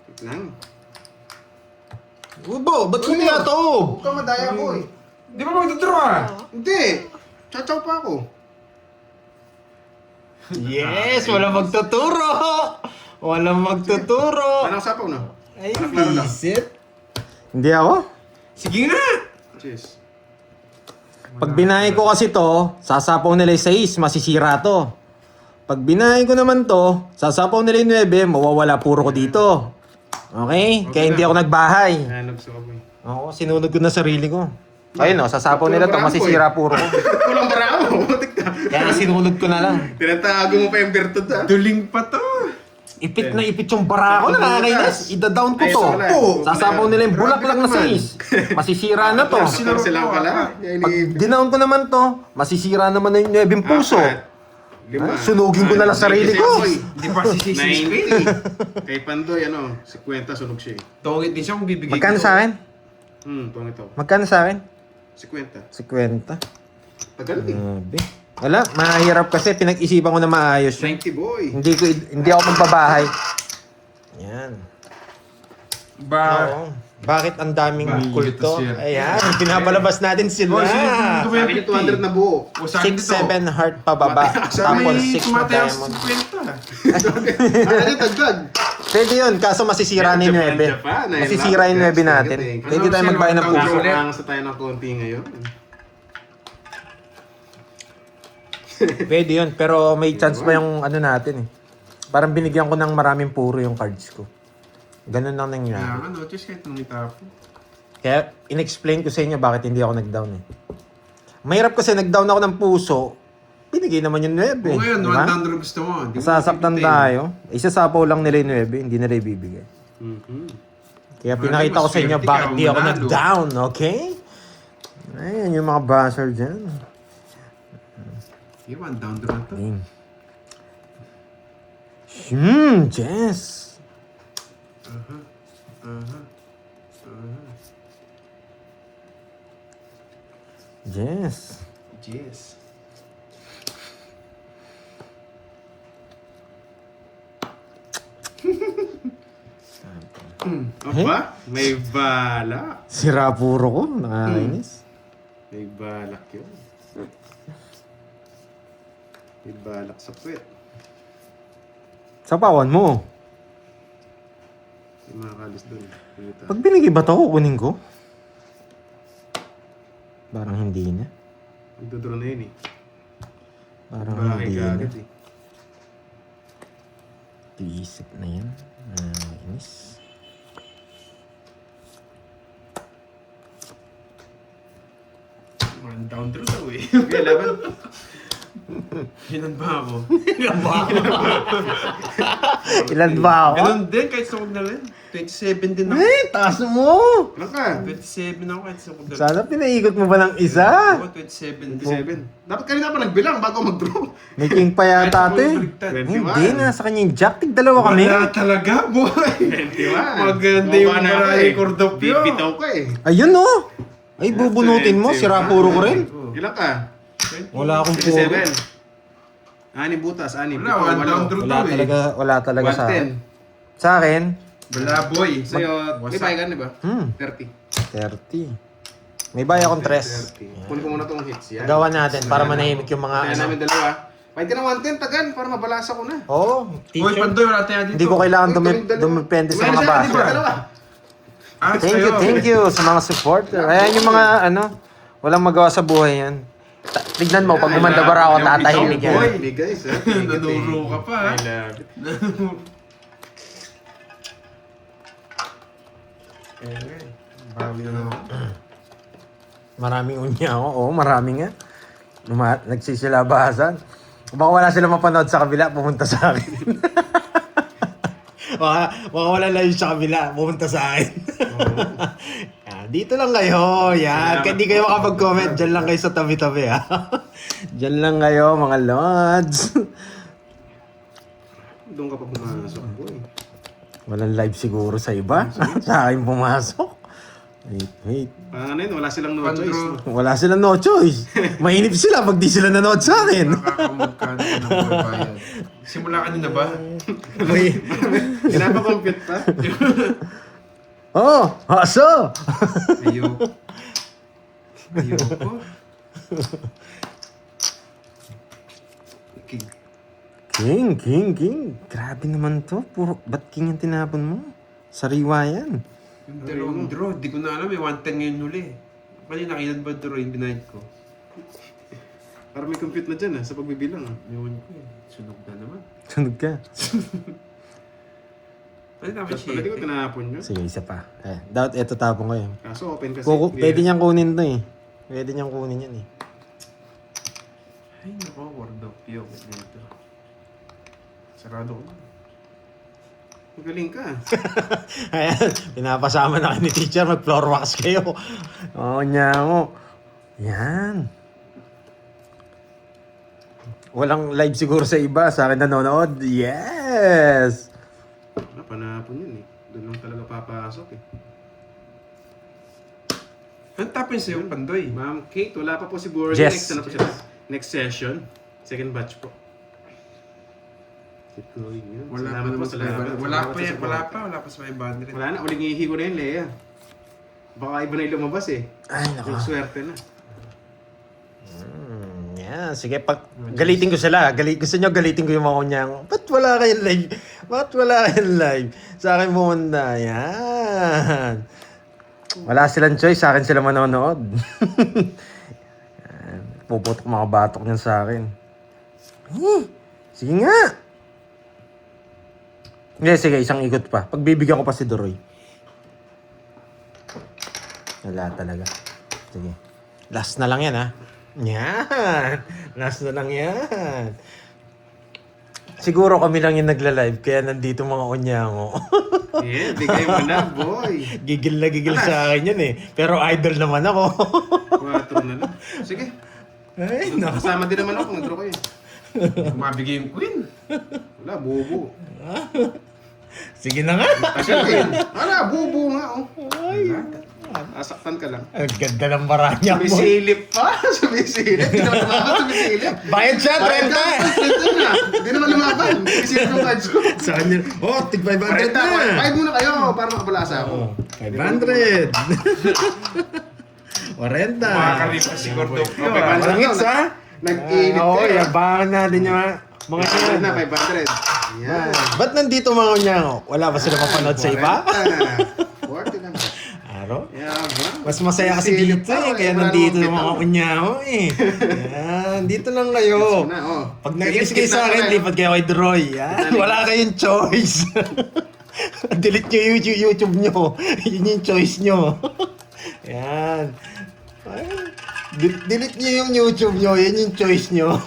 Wait lang. Ubo, ba't ko niya top? Huwag ka madaya, boy. Di ba magtudraw ah? Hindi. Chachaw pa ako. Yes, walang magtuturo. Walang magtuturo. Anong sapaw na? Ay, Anak laro lang. isip. Hindi ako. Sige nga! Cheers. Pag binahay ko kasi to, sasapaw nila yung 6, masisira to. Pag binahay ko naman to, sasapaw nila yung 9, mawawala puro ko dito. Okay? Kaya hindi ako nagbahay. Hanap sa kaboy. Oo, sinunod ko na sarili ko. Ayun o, sasapaw nila to, masisira puro ko. Kulang bara mo. Matik ka. Kaya sinunod ko na lang. Tinatago mo pa yung virtud ah. Duling pa to. Ipit na ipit yung bara ko, nakakainis. Ida-down ko Ay, to. ito pala. Sasapaw nila yung bulaklak na 6. Masisira na to. Sila lang pala. Pag dinown ko naman to, masisira naman na yung 9 puso. Lima. Sunugin ko na lang sarili ko. Di pa si Sisi 90. Kay Pandoy, 50 sunog siya eh. Tungit din siya kung bibigay Magkano sa akin? Pang ito. Magkano sa akin? 50. 50. Tagal eh. Grabe. Wala, mahirap kasi pinag-isipan ko na maayos yun. 90 boy. Hindi ako magbabahay. Yan. Ba? Oo. Bakit ang daming Bakit kulto? siya? Ayan, pinapalabas natin sila. Oh, sige, Sa akin yung 200 na buo. O sa akin 6, 7 heart pababa. Tapos 6 na diamond. Ano yung tagdag? Pwede yun, kaso masisira ni 9. Masisira yung 9 natin. Pwede tayo magbayad ng puso. Kaso tayo ng konti ngayon. Pwede yun, pero may chance pa yung ano natin eh. Parang binigyan ko ng maraming puro yung cards ko. Ganun lang nangyari. Kaya ano, just kahit nung itapo. Kaya in-explain ko sa inyo bakit hindi ako nag-down eh. Mahirap kasi nag-down ako ng puso, binigay naman yung 9 eh. O ngayon, Diba? 1 down gusto mo. Di mo Nasasaktan pipintayin. tayo. Isasapaw lang nila yung 9, hindi nila ibibigay. Kaya pinakita ko sa inyo Maswerte bakit ka, di ako manalo. nag-down, okay? Ayan yung mga buzzer dyan. Di ba, 1 down na to. Jess. Jess. Yes. Aba, may balak. Sira puro ko, nakakainis. May balak yun. May balak sa puwet. Sapawan mo. May mga kalis doon. Pag binigay ba ito, kukunin ko? Parang hindi na. Magdodraw na yun eh. Parang Bahay hindi ka na. agad eh. Iisip na yan. Nakakainis. One down draw daw eh. Okay, laban. Ilan ba ako? Ilan ba ako? Ganun din, kahit sukog na rin. 27 din ako. Taas mo! Ano ka? 27 ako kahit sukog na rin. Sana pinaikot mo ba ng isa? Ako, 27 din. 27. Dapat kanina pa nagbilang bago mag-draw. May king pa yata Kahit ate. ako baliktad. 21. Hindi, nasa kanya yung jack. Tig-dalawa kami. Wala talaga, boy. 21. Maganda yung Mukha na ako maraming kordop yun. Bibitaw ka eh. Ayun oh! Ay, bubunutin mo. Sira puro ko rin. Ilan ka? Wala akong puro. 27. 6 butas, 6. Wala, one down draw Wala daw eh. talaga, wala talaga sa akin. 110. Sa akin, Wala, boy. Sa'yo, may bayagan di ba? 30. 30. May bayo akong 3. 30. Kunin ko muna tong hits yan. Gawa natin para manahimik yung mga Kaya ano. namin dalawa. Pwede na 110 tagan para mabalasa ko na. Oo, Boy, teacher. Pandoy, wala tayo dito. Hindi ko kailangan Uy, dalawa. dumipende sa Meron mga siya, di ba? basher. Dalawa. Ah, Thank you sa mga supporter. Ayan yung mga ano, walang magawa sa buhay yan. Tignan mo, pag gumanda ako, tatahimik yan. Boy. Hey guys, ha? Nanuro ka pa, ha? I love it. Bawi na ako. Maraming unya ako. Oo, marami nga. Nagsisilabasan. Baka wala sila mapanood sa kabila, pumunta sa akin. baka wala lang yung sa kabila, pumunta sa akin. Yan, Dito lang kayo. Yan. Kaya di kayo makapag-comment. Diyan lang kayo sa tabi-tabi, ha? Diyan lang kayo, mga lods. Doon ka pa pumasok, boy. Walang live siguro sa iba. Sa akin pumasok. Wait. Parang ano yun, wala silang no choice. No? Wala silang no choice. Mainip sila pag di sila nanood sa akin. Nakakamagkano ka ng babayad. Simula kanina ba? Pinapakompute pa. Oh, aso! Ayoko. Ayoko. Okay. King. Grabe naman to. Ba't king yung tinapon mo? Sariwa yan. Yung dalawang draw, di ko na alam. May 110 ngayon huli. Kanina, kailan ba draw yung binayad ko? Parang may compute na dyan sa pagbibilang. Ewan ko eh. Sunog na naman. Sunog ka. Ano namin Tapos pala di ko tinapon yun. Sige, isa pa. Dapat eto tapon ko yun. Kaso open kasi. Pwede niyang kunin to eh. Pwede niyang kunin yan eh. Ay, nako, word of yung dito. Sarado ko na. Magaling ka. Ayan, pinapasama na kayo ni teacher, mag-floor wax kayo. Oo niya ako. Yan. Walang live siguro sa iba, sa akin nanonood. Yes! Panapon yun eh. Doon lang talaga papasok eh. Ano tapin sa'yo, Pandoy? Ma'am Kate, wala pa po si Board. Yes. Next, ano po siya? Next session. Second batch po. Keep going yun. Wala pa Salamat naman po, sa salamat. 500. Wala Salamat pa sa yan, support. wala pa sa 500. Wala na, uling ihihi ko na yun, Lea. Baka iba na yung lumabas eh. Ay, nako. Yung swerte na. Yan, sige, galitin ko sila. Gusto nyo galitin ko yung mga kunyang. Ba't wala kayong live? Ba't wala kayong live? Sa akin muna. Yan. Wala silang choice. Sa akin sila manonood. Yan. Puputok mga batok niyan sa akin. Sige nga. Hindi, sige, isang ikot pa. Pagbibigyan ko pa si Doroy. Wala talaga. Sige. Last na lang yan, ha? Yan. Last na lang yan. Siguro kami lang yung nagla-live, kaya nandito mga unyango. Yeah, bigay mo na, boy. Gigil na gigil sa akin yan eh. Pero idol naman ako. 4 na lang. Sige. Ay, no. Kasama din naman ako, nag-draw kayo. Mabigay yung queen. Wala, bubo. Sige na nga. Tagal eh. Wala, bubo nga oh. Asaktan ka lang. Ang ganda ng baranya mo. Sumisilip pa. Sumisilip. Hindi naman lumaban, sumisilip. Bayad siya, 30. na. Hindi naman lumaban. Sumisilip yung cards ko. Sa kanya, oh, tig 500 na. Bayad muna kayo para makabalasa ako. 500. 40. Makakaripa si Gordon. Okay, Walang hits, ha? Nag-init Oo, kayo. yabangan natin yung mga 500 na, yan. 500. Yan. Ba't nandito mga unyango? Wala ba sila mapanood sa iba? 40 na. Araw? Yeah, bro. Mas masaya kasi Sumisilip dito pa, eh. Kaya wala nandito namang yung mga bitaw. unyango eh. Yan, dito lang kayo. Gets mo na, oh. Pag Sige, nag-inis skip kayo sa na akin, tayo. lipat kayo kay Droy. Yan, wala kayong choice. Delete nyo yung YouTube nyo. Yun yung choice nyo. Yan. Ay, delete nyo yung YouTube nyo. Yan yung choice nyo.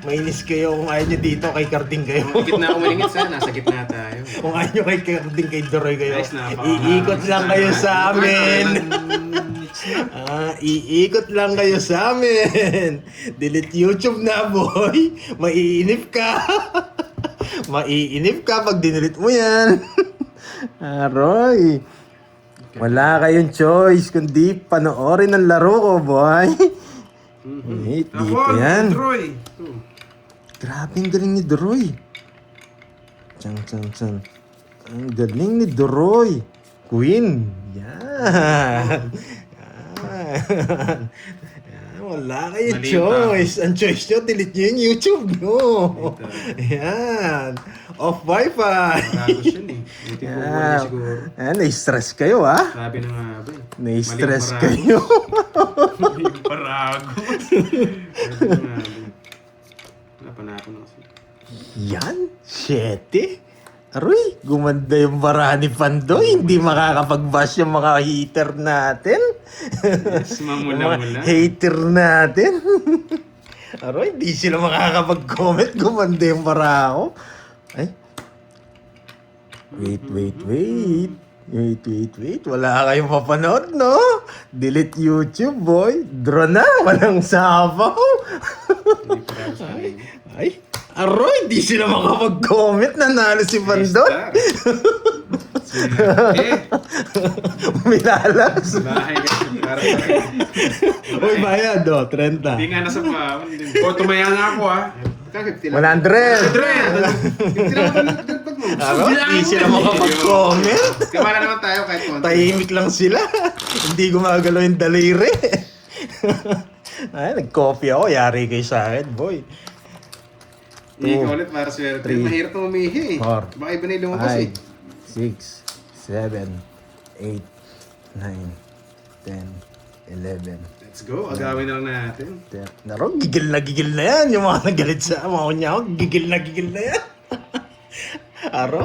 Mainis kayo kung ayaw nyo dito kay Carding kayo. Gitna ako malingit sa nasa gitna tayo. Kung ayaw nyo kay Carding kay Droy kayo. Nice na, Iikot lang kayo sa amin. Iikot lang kayo sa amin. Delete YouTube na, boy. Maiinip ka. Maiinip ka pag dinelete mo yan. Aroy. Wala kayong choice kundi panoorin ang laro ko, boy. Wait, dito Ako, yan. Troy. Grabe ang galing ni Doroy. Chan. Ang galing ni Doroy. Queen. Yan. Yan. Wala kayong Mali choice. Ang choice nyo, delete nyo yung YouTube nyo. Yan. Off Wi-Fi. Paragos yun eh. Buti po muna siguro. Yan, na-stress kayo ah. Sabi na nga ba eh. Na-stress Maling kayo. Yung parago. Sabi na nga ba eh. Wala pa na ako na kasi. Yan, 7. Aroy, gumanda yung bara ni Pandoy. Hindi makakapag-bash yung mga hater natin. Yes, mamula-mula. Mga hater natin. Aroy, hindi sila makakapag-comment. Gumanda yung bara ako. Ay. Wait. Wait. Wala kayong mapanood, no? Delete YouTube, boy. Draw na. Walang sabaw. Hindi pa rin sa akin. Ay, aroy, hindi sila makapag-comment. Nanalo si Pandon. Minalas. Bahay ka. Para Uy, bayad, 30. Hindi nga nasa pa. O, tumaya na ako Kakit 100. Hindi naman nagdagdag mo. Hindi sila makapag-comment. Kamala naman tayo kahit konti. Tahimik lang sila. Hindi gumagalaw yung daliri. Ay, nag-copy ako. Yari kayo sa akin, boy. Hindi ka ulit para swerte. Three. Mahirap na umihi. Four. Baka iba na yung lumabas eh. 5, 6, 7, 8, 9, 10, 11. Let's go. Agawin na lang natin. Naro, gigil na yan. Yung mga nagalit sa mga kunya ko, gigil na yan. Aro,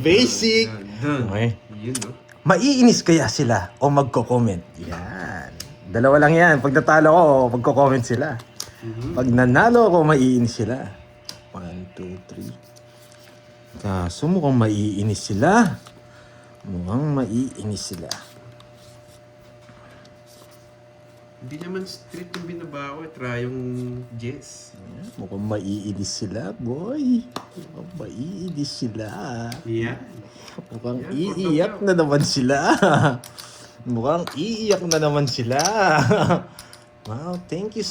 basic. Okay. Yun, no? Maiinis kaya sila o magko-comment? Yan. Dalawa lang yan. Pag natalo ko, magko-comment sila. Pag nanalo ako, maiinis sila. 1, 2, 3. Kaso mukhang maiinis sila. Hindi naman street yung binabawa. Try yung Jess. Mukhang maiinis sila, boy. Mukhang maiinis sila. Yeah. Mukhang Yan, iiyak na naman sila. Mukhang iiyak na naman sila. Wow, thank you.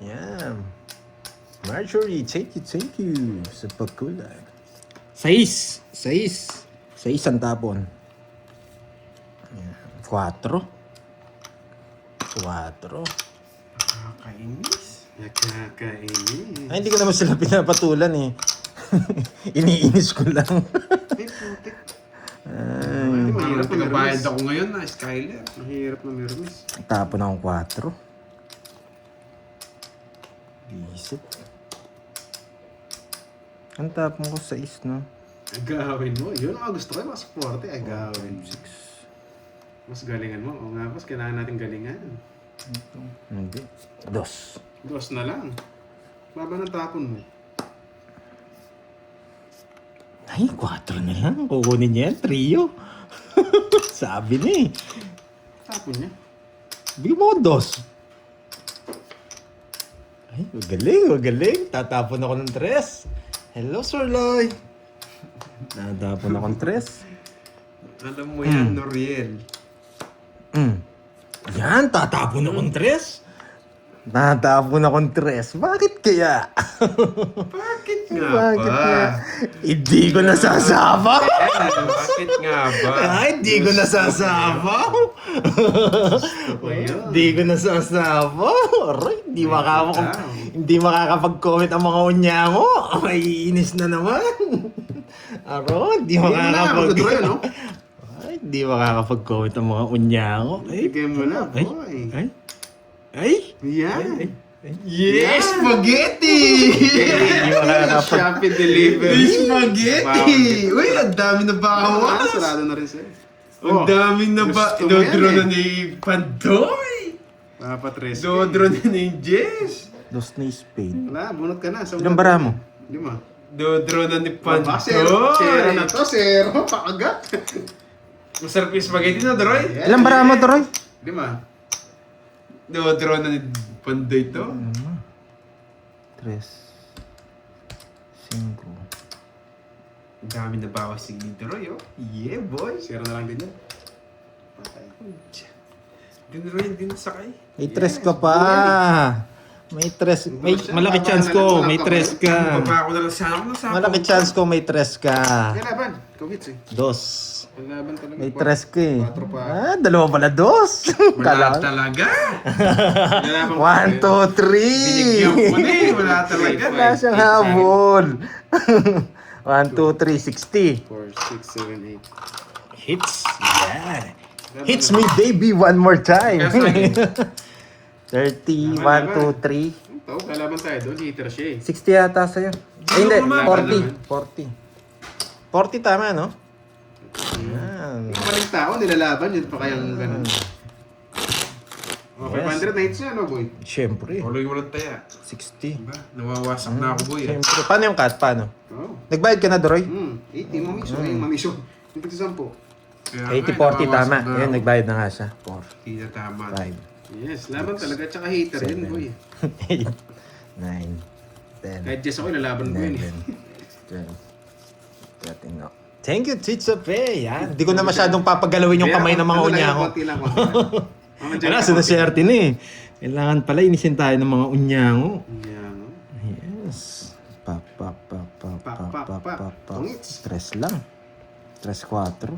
Yan. Marjorie, thank you sa pagkulay. 6 ang tapon. 4. Nakakainis. Nakakainis. Ay, hindi ko naman sila pinapatulan eh. Iniinis ko lang. Ay, putik. Ay, Mahirap na Pinabayad mirmis. ako ngayon na, Skyler. Mahirap na mirmis. tapon akong 4. Isip. Ang tapon ko 6, no? Agawin mo. Yun ang gusto ko. Mas forte. Agawin. 6. Mas galingan mo. O nga, boss. Kailangan natin galingan. Hindi. 2. Dos na lang. Baba ng tapon mo. Ay, 4 na lang. Kukunin niya yan. Trio. Sabi na eh. Tapon niya. Bigyan mo ko 2. Ay, magaling. Tatapon ako ng 3. Hello, Sir Loy. Tatapon ako ng 3. Alam mo yan, Noriel. Yan, tatapon ako ng 3. Tatapon ako ng 3. Bakit kaya? Bakit nga Bakit ba? kaya? Hindi ko nasasabaw. Bakit nga ba? Ay, hindi ko nasasabaw. Hindi ko nasasabaw. Aray, hindi makakapag-comment ang mga unya ko. May inis na naman. Aro, hindi Magdodro yun, no? Ay, hindi makakapag-comment ang mga unya ko. Ay, Bigyan mo na, ay, boy. ay. Yan. Yes, spaghetti! Hindi makakapag... Shopee delivery. Spaghetti! Uy, ang dami na bawas! Sarado na rin sa'yo. Ang dami na ba? gusto mo yan Dodro eh. na ni Pandoy! Papatres. Dodro na ni Jess! Dos na spade. Wala, bunot ka na. Ilang bara mo? 5. Dodro na ni Baka zero. Zero na Pandoy! to. Zero. Pakagat. Masarap yung spaghetti na, Droy? Ilang bara mo, Troy? 5. Dodro na ni Pandoy to? 3, 5. Ang dami na bawas si Droy, oh. Yeah, boy! Zero na lang din yan. Patay. Droy, hindi nasakay. May 3 ka pa. May 3. May malaki chance ko. May 3 ka. Baba ko na lang sana ako nasakay. Malaki chance ko may 3 ka. Kaya laban. Ikaw hits eh. 2. Laban talaga. May 3 ka eh. 4 pa. Ah, dalawa pala 2. Wala talaga. 1, 2, 3. Binigyan ko na eh. Wala talaga. Wala siyang habol. 1, 2, 3, 60. 4, 6, 7, 8. Hits. Yeah. Hits me, baby, one more time. 30, 1, 2, 3. Ito, kalaban tayo doon. Hitter siya eh. 60 yata sa'yo. Ay, hindi. Laban 40. 40 tama, no? Yan. Yung maling tao, nilalaban. Yun pa kayang ganun. Oh, 500 na hits niya, no, boy? Siyempre. Tuloy walang taya. 60. Diba? Nawawasak na ako, boy. Siyempre. Paano yung cut? Paano? Oh. Nagbayad ka na, Doroy? 80, mamiso. Ayun, mamiso. Yung pagsasampo. Kaya 80-40 tama. nabawasan na Ayun, ako. nagbayad na nga siya. 4, Hindi na tama. 5, Yes, laban talaga. Tsaka hater yun, 7, boy. 8, 9, 10, Kahit Jess ako, lalaban ko yun eh. 11, 12, 13, no. Thank you, Tito Pe. Yan. Hindi ko na masyadong papagalawin yung kamay ng mga unyango. Konti lang, konti lang. Mama, dyan Wala, ka, sinaswerte na eh. Kailangan pala inisin tayo ng mga unyango. Unyango. Yes. Pa, pa, pa, pa, pa, pa, pa, pa, pa. Tungits. 3 lang. 3-4.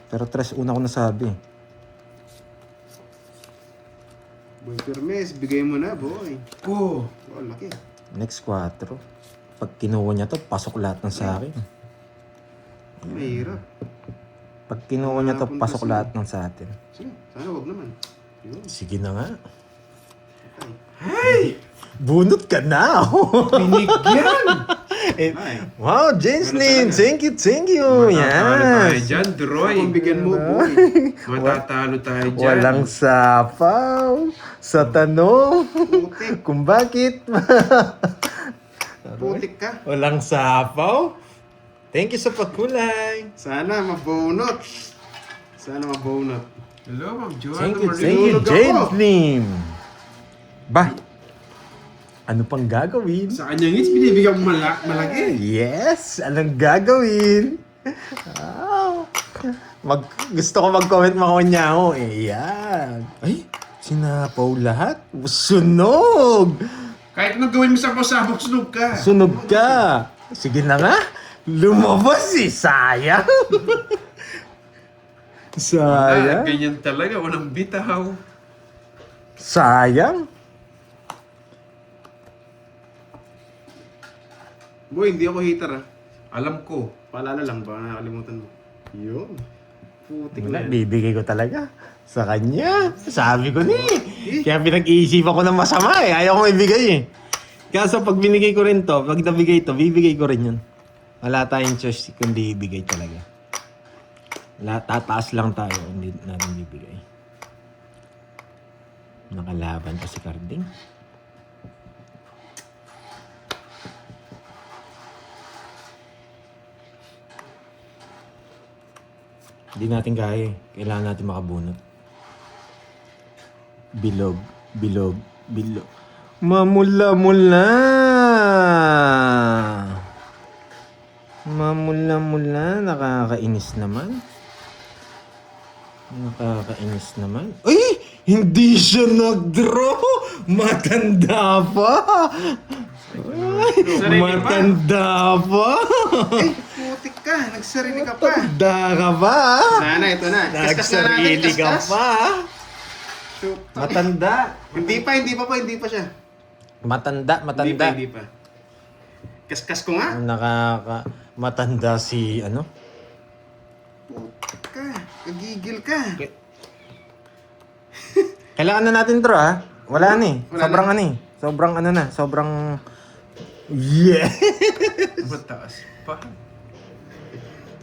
Pero 3 una ko nasabi. Boy Permes, bigay mo na, boy. Oh! Oh, laki. Next 4. Pag kinuha niya to, pasok lahat ng sa akin. Mahirap. Pag kinuha niya to, pasok lahat ng sa atin. Sige, sana wag naman. Yun. Sige na nga. Hey! Bunot ka na! Binigyan! Eh, Ay. wow, James Ano Lin! talaga? Thank you, thank you! Matatalo tayo Yes! dyan, Droy. Kung bigyan mo, boy. Matatalo tayo dyan. Walang sapaw sa tanong Putik. kung bakit Putik ka. walang sapaw. Thank you sa pagkulay. Sana mabunot. Sana mabunot. Hello, Ma'am Joanna Thank you, Marie. thank you, Tulog ako. James Lim. Ba? Ano pang gagawin? Sa kanyang hits, binibigyan mo malaki. Yes! Anong gagawin? Wow. Gusto ko mag-comment mga unyango. Eh, yan. Ay, sinapaw lahat. Sunog! Kahit anong gawin mo sa pasabog, sunog ka. Sunog ka. Sige na nga. Lumabas eh. Sayang. Ah, Sayang. ganyan talaga, walang bitaw. Sayang. Boy, hindi ako hater ah. Alam ko. Paalala lang, baka nakalimutan mo. Yun. Putik Wala, na yan. bibigay ko talaga. Sa kanya. Sabi ko ni. Kaya pinag-iisipan ko ng masama eh. Ayaw kong ibigay eh. Kaso pag binigay ko rin to, pag nabigay to, bibigay ko rin yun. Wala tayong choice kundi ibigay talaga. Tataas lang tayo, hindi natin bibigay. Nakalaban pa si Carding. Hindi natin kaya eh. Kailangan natin makabunot. Bilog, bilog, bilog. Mamula-mula! Mamula-mula. Nakakainis naman. Nakakainis naman. Ay! Hindi siya nag-draw! Matanda pa! Ay, Sarili pa. matanda pa! Eh, putik ka. Nagsarili ka pa. Matanda ka pa! Sana, ito na. Kaskas na natin. Nagsarili ka Kaskas. pa! Shoot. Matanda! Hindi pa siya. Matanda, matanda. Hindi pa. Kaskas ko nga. Matanda si ano? Putik ka. Nagigil ka. Kailangan na natin draw ha. Wala na eh. Wala Sobrang na. ano eh. Sobrang ano na. Sobrang... Yeah! Mataas pa.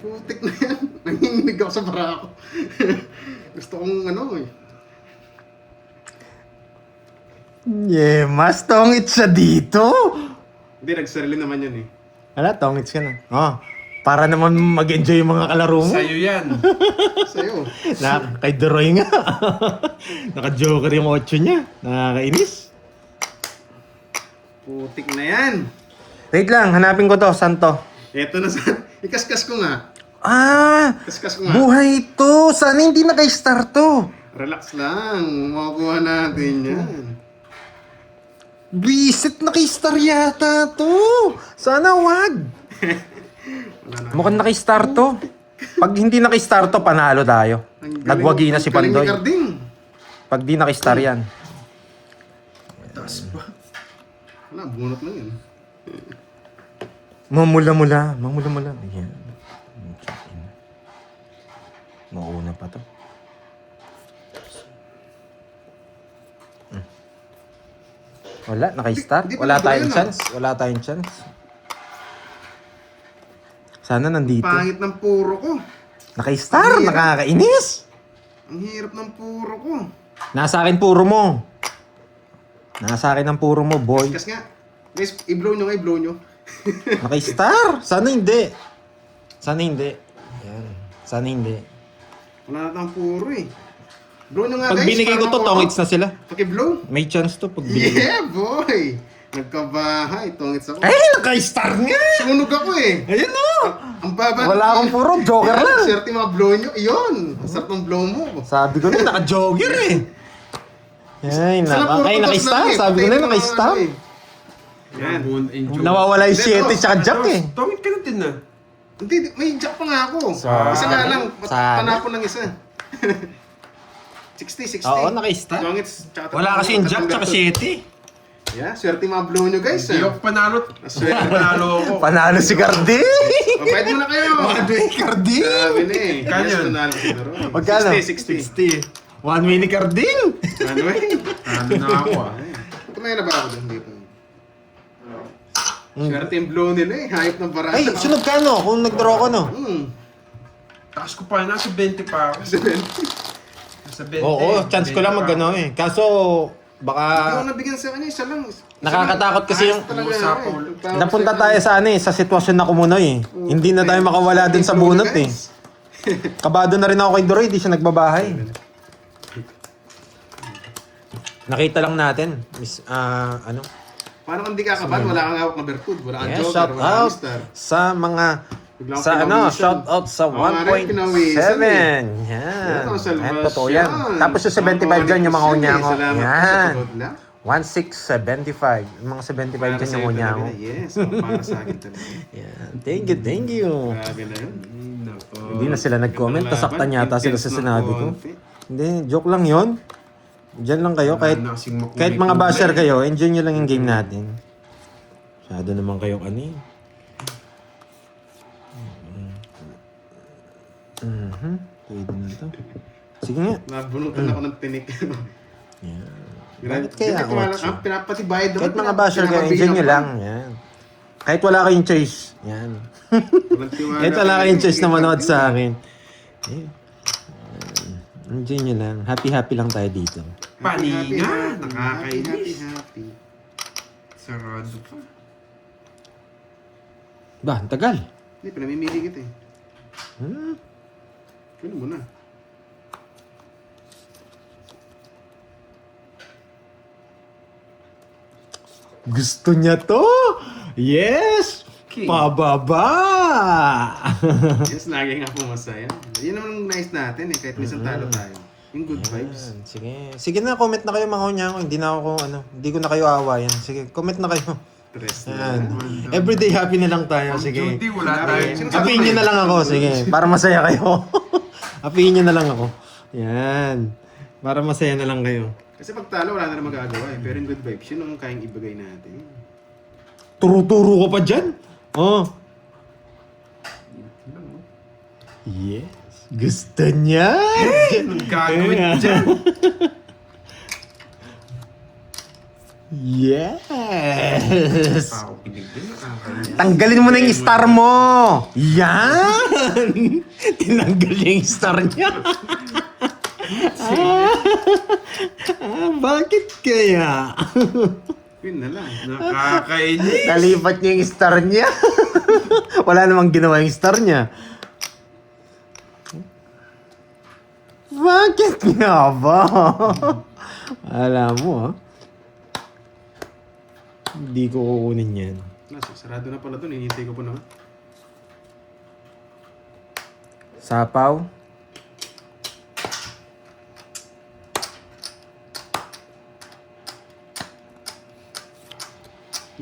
Putik na yan. Nanginginig ako sa barako. Gusto kong ano eh. Yeah, mas tongit siya dito. Hindi, nagsarili naman yun eh. Wala, tongits ka na. Oh, para naman mag-enjoy yung mga kalaro mo. Sa'yo yan. Sa'yo. Kay Deroy nga. Naka-joker yung 8 niya. Nakakainis. Putik na yan. Wait lang, hanapin ko to. Saan to? Eto na sa... Ikaskas ko nga. Ah! Kaskas ko nga. Buhay to! Sana hindi naka-star to. Relax lang. Makukuha natin yan. Bisit naka-star yata to. Sana wag. Wala na. Mukhang naka-star to. Pag hindi naka-star to, panalo tayo. Ang galing- Nagwagi na si ang galing ni Pandoy. Carding. Pag di naka-star yan. Mataas pa. Wala, bunot lang yun. Mamula-mula. Mamula-mula. Ayan. Mauna pa to. Wala, naka-star. Di pa Wala nabuo tayong yun, chance. Wala tayong chance. Sana nandito. Pangit ng puro ko. Naka-star. Ang hirap. Nakakainis. Ang hirap ng puro ko. Nasa akin puro mo. Nasa akin ang puro mo, boy. Kaskas nga. Guys, i-blow nyo nga, i-blow nyo. Naka-star. Sana hindi. Sana hindi. Yan. Sana hindi. Wala na tayong puro eh. Blow nyo nga Pag guys. binigay ko para to, makuha tongits na sila. Paki-blow. May chance to pag binigay. Yeah, boy! Nagkabahay. Tongits ako. Ay, naka-star nga! Sunog ako eh. Ayun o! Ang baba. Wala akong puro, joker Yan, lang. swerte mga blow nyo. Iyon. Ang sarap ng blow mo. Sabi ko na, naka-jogger eh. Ay, Sana puro ay tutos naka-star. lang eh. Sabi ko Patayin na, mo naka-star. ano eh. Yan. Nawawala yung 7 tsaka jack eh. Tongit ka na din na. Hindi, may jack pa nga ako. Sa- Isa nga lang. Sana. Panapon ng isa. 60. Oo, naka-star. Tongits, tsaka Wala kasi yung jack tsaka 7. Yeah, swerte mga blow nyo guys. Hindi ako panalo. Swerte. Panalo ako. Panalo si Cardi. Mapahid mo na kayo. Madwe Cardi. Sabi na eh. Kano Yes, yun? nanalo siguro. Magkano? 60. 60. 1 mini Carding. Ano eh? Panalo na ako ah. Kumain na ba ako doon dito? Swerte yung blow nila eh. Hayop ng barata. Ay, sunod ka no? Kung nag-draw ko no? Taas ko pa, nasa 20 pa ako. Nasa 20. Oo, chance ko lang mag-ano eh. Kaso, Hindi ako baka nabigyan sa kanya. Isa lang. nakakatakot kasi yung... Talaga, Napunta tayo sa ano eh, sa sitwasyon na kumunoy eh. Hindi na tayo makawala dun sa bunot eh. Kabado na rin ako kay Doroy, di siya nagbabahay. Nakita lang natin, ano? Parang hindi kakabahan, wala kang hawak na bertud. Wala kang Yes, joker, shout wala kang out star. sa mga Biglang sa ano, pinawisan. shout out sa Oo nga rin, 1.7. pinawisan eh. Yan. Yan ang salvation. Yan, totoo yan. Tapos yung 75 dyan, yung mga unyango. Salamat po sa Yan. pagod lang. 1675. Yung mga 75 Para dyan sa'yo yung unyango. talaga, yes, para sa akin talaga. Yan. Thank you, thank you. Grabe na yun. Hindi na sila nag-comment. Tasaktan yata sila sa sinabi ko. Hindi, joke lang yon. Diyan lang kayo. Kahit mga basher kayo, enjoy nyo lang yung game natin. Masyado naman kayong ano eh. Pwede na to. Sige nga. Nabunutan ako ng tinik. Yan. Grabe. Bakit kaya, Ocho? Pinapatibayad naman. Kahit mga basher kayo, enjoy nyo lang. Yan. Kahit wala kayong choice. Yan. Kahit wala kayong choice na manood sa akin. Yan. Enjoy nyo lang. Happy-happy lang tayo dito. Paninga! Happy, Nakakainis. happy. Sarado pa. Ba, ang tagal. Hindi, pinamimili kita eh. Hmm? Pwede mo na. Gusto niya to? Yes! Okay. Pababa! Yes, lagi nga po masaya. Yun naman ang nice natin eh, kahit minsan talo tayo. Yung good vibes. Yan, sige. Sige na, comment na kayo mga kunyango. Hindi na ako, hindi ko na kayo awayan. Sige, comment na kayo. Stress Yan. na. Everyday happy na lang tayo. Ang Sige. duty, wala tayo. Happyin nyo na lang ako. Sige. Para masaya kayo. Happyin nyo na lang ako. Yan. Para masaya na lang kayo. Kasi pag talo, wala na rin magagawa eh. Pero yung good vibes, yun ang kayang ibigay natin. Turo-turo ka pa dyan. Oh. Yes. Gusto niya. Anong gagawin dyan? Yes. Ako pinigil. Nakakainis. Tanggalin mo na yung star mo. Yan. Tinanggal niya yung star niya. Bakit kaya? Yun na lang. Nakakainis. Nalipat niya yung star niya. Wala namang ginawa yung star niya. Bakit nga ba? Alam mo ah. Hindi ko kukunin yan. Sarado na pala doon, hinihintay ko po naman. Sapaw.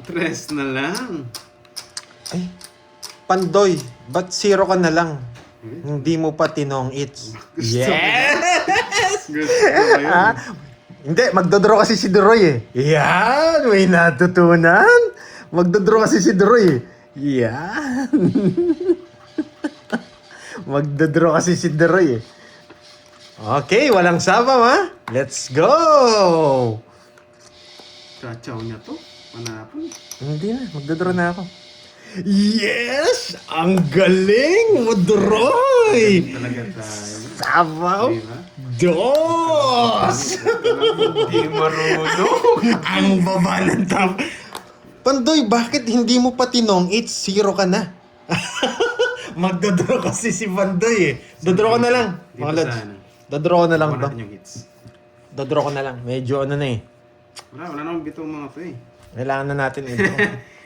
Tres na lang. Ay, Pandoy, ba't zero ka na lang? Hindi mo pa tinong it's. Yes! Gusto ko yun. Ah, hindi, magdodraw kasi si Doroy eh. Yan, may natutunan. Magdodraw kasi si Doroy eh. Yan. Magdodraw kasi si Doroy eh. Okay, walang sabaw ha. Let's go! Chachaw niya to. Manapon. Hindi na, magdodraw na ako. Yes! Ang galing mo, Doroy! Talaga tayo. Sabaw! Diba? Dos! Hindi marunong. Ang baba ng tap. Pandoy, bakit hindi mo pa tinong it's zero ka na? Magdodraw kasi si Pandoy eh. Dodraw ko na lang. Dito Mga lads. sana. Dodraw ko na lang Kuha to. natin yung hits. Dodraw ko na lang. Medyo ano na eh. Wala namang bito mga to eh. Kailangan na natin ito.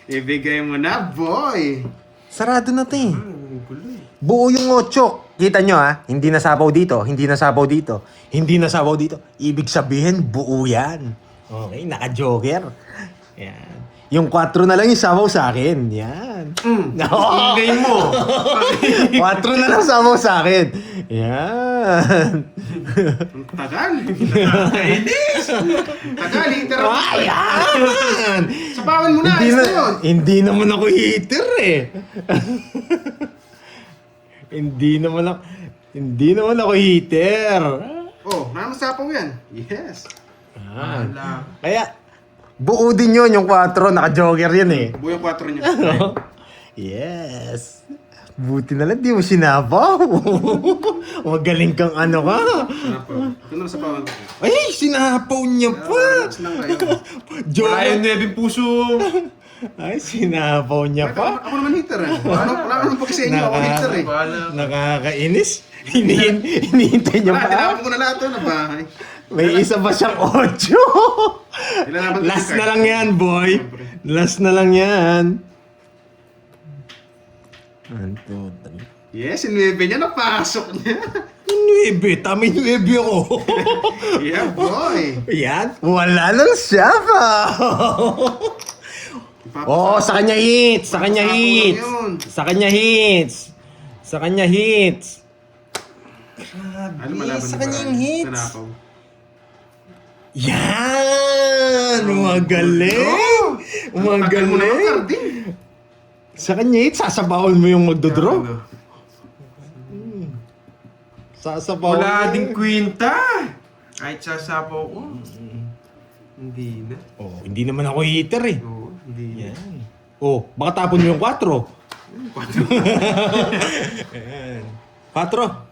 Ibigay mo na, boy! Sarado na to eh. Ang gulo eh. Buo yung 8. Kita nyo ha? Hindi nasapaw dito. Hindi nasapaw dito. Hindi nasapaw dito. Ibig sabihin, buo yan. Okay, naka-joker. Yan. Yung 4 na lang yung sapaw sa akin. Yan. Ingay mo. 4 na lang sapaw sa akin. Yan. Ang tagal! Nakakainis! Tagal, hitter ako. Ayan! Sabawan mo na, Hindi, ayos na, na yun! hindi naman ako hater eh. Hindi naman ako hater. Oh, namasapaw yan. Yes. Wala. Kaya, buo din yun yung 4. Naka-joker yun eh. Buo yung 4 niya. Yes. Buti na lang, di mo sinapaw. Magaling kang ano ka. Sinapaw. Ito na sapawan ko. Ay, sinapaw niya pa. Relax lang kayo. Wala Joker. yung nebing puso. Ay, sinapaw niya pa. Ako naman hitter eh. Wala naman pag sa inyo, ako hitter eh. Wala. Nakakainis. Hinihintay niya Wala, pa. tinawag ko na lahat to na bahay. May isa pa siyang 8. Ilan naman to Last yung na card? lang yan, boy. Last na lang yan. 1, 2, 3. Yes, yung 9 niya, napasok niya. 9. Tama yung 9 ako. Yeah, boy. Yan. Wala nang siya pa. Oo, sa kanya hits. Sa kanya hits. Sa kanya hits. Sa kanya hits. Ano malaban Sa ni kanya Baran? yung hits. Tanapaw. Yan! Magaling! Tagal mo naman Magaling! carding. Sa kanya hits, sasabawan mo yung magdodraw. Ano? Sasabawan Wala mo. ding kwinta. Kahit sasapaw ko. Hindi na. Oh, hindi naman ako hater eh. Oo, hindi na. Yan. Oh, baka tapon mo yung 4. 4.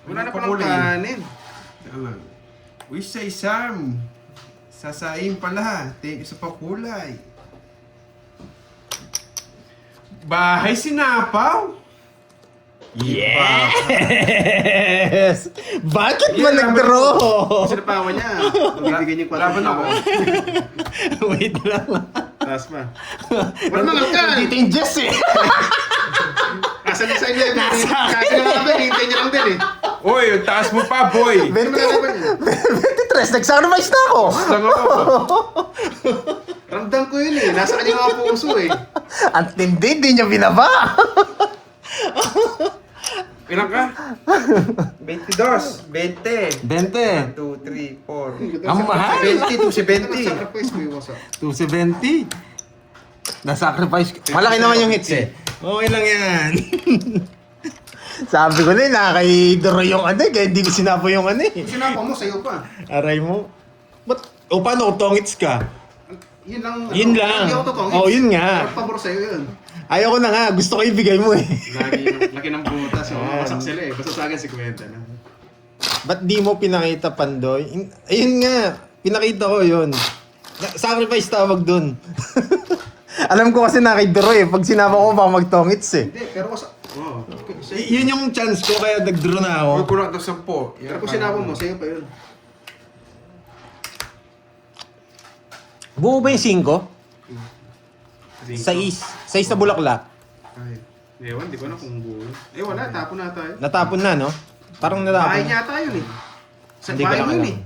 Wala na palang kanin. Tama. Uy, say Sam. Sasain pala. Thank you sa pakulay. Bahay sinapaw. Yes! Bakit ba Yeah, nag-draw? Sinapawan niya. Magbibigay niyo yung 4 Laban ako. Wait lang. Taas pa. Wala naman kan. Dito yung Jess eh. Nasa na sa inyo. Kasi na namin, hintay niya lang din eh. Uy, yung taas mo pa, boy. Ano malalaban niya? 23, nag-sacrifice na ako. Lang ako. Ramdam ko yun eh. Nasa kanya mga puso eh. Ang tindi, di niya binaba. Ilan ka? 22. 20. 20. 2, 3, 4. Ang mahal. 20 to 70. Sacrifice mo yung wasa. 270. Na-sacrifice. Malaki naman yung hits eh. Okay lang yan. Sabi ko na yun, nakakay-draw yung ano eh, kaya hindi ko sinapo yung ano eh. Sinapa mo, sa'yo pa. Aray mo. Ba't, o paano kung tongits ka? Yun lang. Yun lang. Hindi ako totoo. Oh, yun nga. Pero pabor sa'yo yun. Ayoko na nga, gusto ko ibigay mo eh. Laki ng butas. Masak sila eh. Basta sa akin si Kwenta na. Ba't di mo pinakita, Pandoy? Ayun nga, pinakita ko yun. Sacrifice tawag dun. Alam ko kasi nakay-draw eh. Pag sinama ko, baka mag-tongits eh. Hindi, pero ko sa... Oo. Yun yung chance ko, kaya nag-draw na ako. Huwag ko lang ito 10. Pero kung sinapa mo, sa'yo pa yun. Buo ba yung 5? 6 na bulaklak. Ay. Ewan, di ko na kung buo. Eh wala, tapon na tayo. Natapon na, no? Parang Bahay natapon. niya tayo eh. Sa Hindi ko bahay na mo yun alam. eh.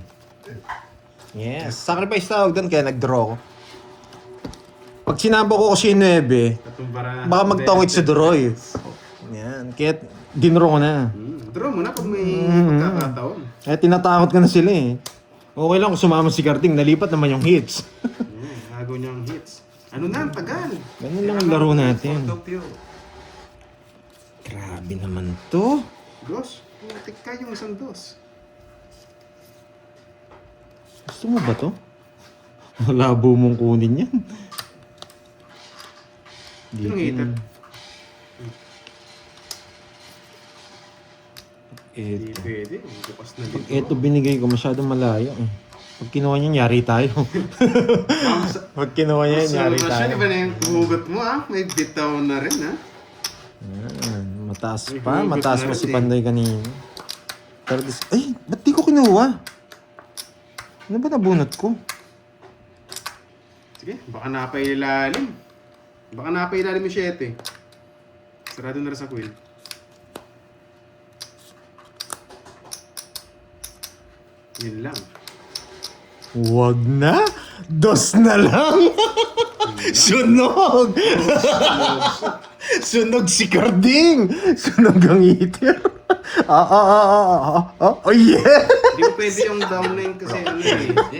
Yes. Sacrifice tawag doon, kaya nag-draw ko. Pag sinabo ko kasi yung 9, Katumbara. baka mag-tongit sa draw eh. Yan. Kaya dinraw ko na. Draw mo na pag may pagkakataon. Kaya tinatakot ko na sila eh. Okay lang kung sumama si Karting, nalipat naman yung hits. Agaw niyang hits. Ano na, ang tagal. Ganun lang ang laro natin. Tokyo. Grabe naman to. Dos. Putik ka yung isang dos. Gusto mo ba to? Malabo mong kunin yan. Sinong hater? Hindi Eto. pwede. Bukas na Pag dito. eto binigay ko, masyadong malayo eh. Pag kinuha niya, nyari tayo. Pag kinuha niya, nyari Di tayo. ba na yung hugot mo May bitaw na rin Yan, mataas May pa. hugot Mataas na pa rin si eh. Pandoy kanina. Pero ay, ba't di ko kinuha? Ano ba nabunot ko? Sige, baka napailalim. Baka napailalim yung 7. Sarado na rin sa quill. Yun lang. Wag na. Dos na lang. Sunog. Sunog si Carding. Sunog ang itir. Oh yeah. Hindi mo pwede yung down line kasi ano eh. Hindi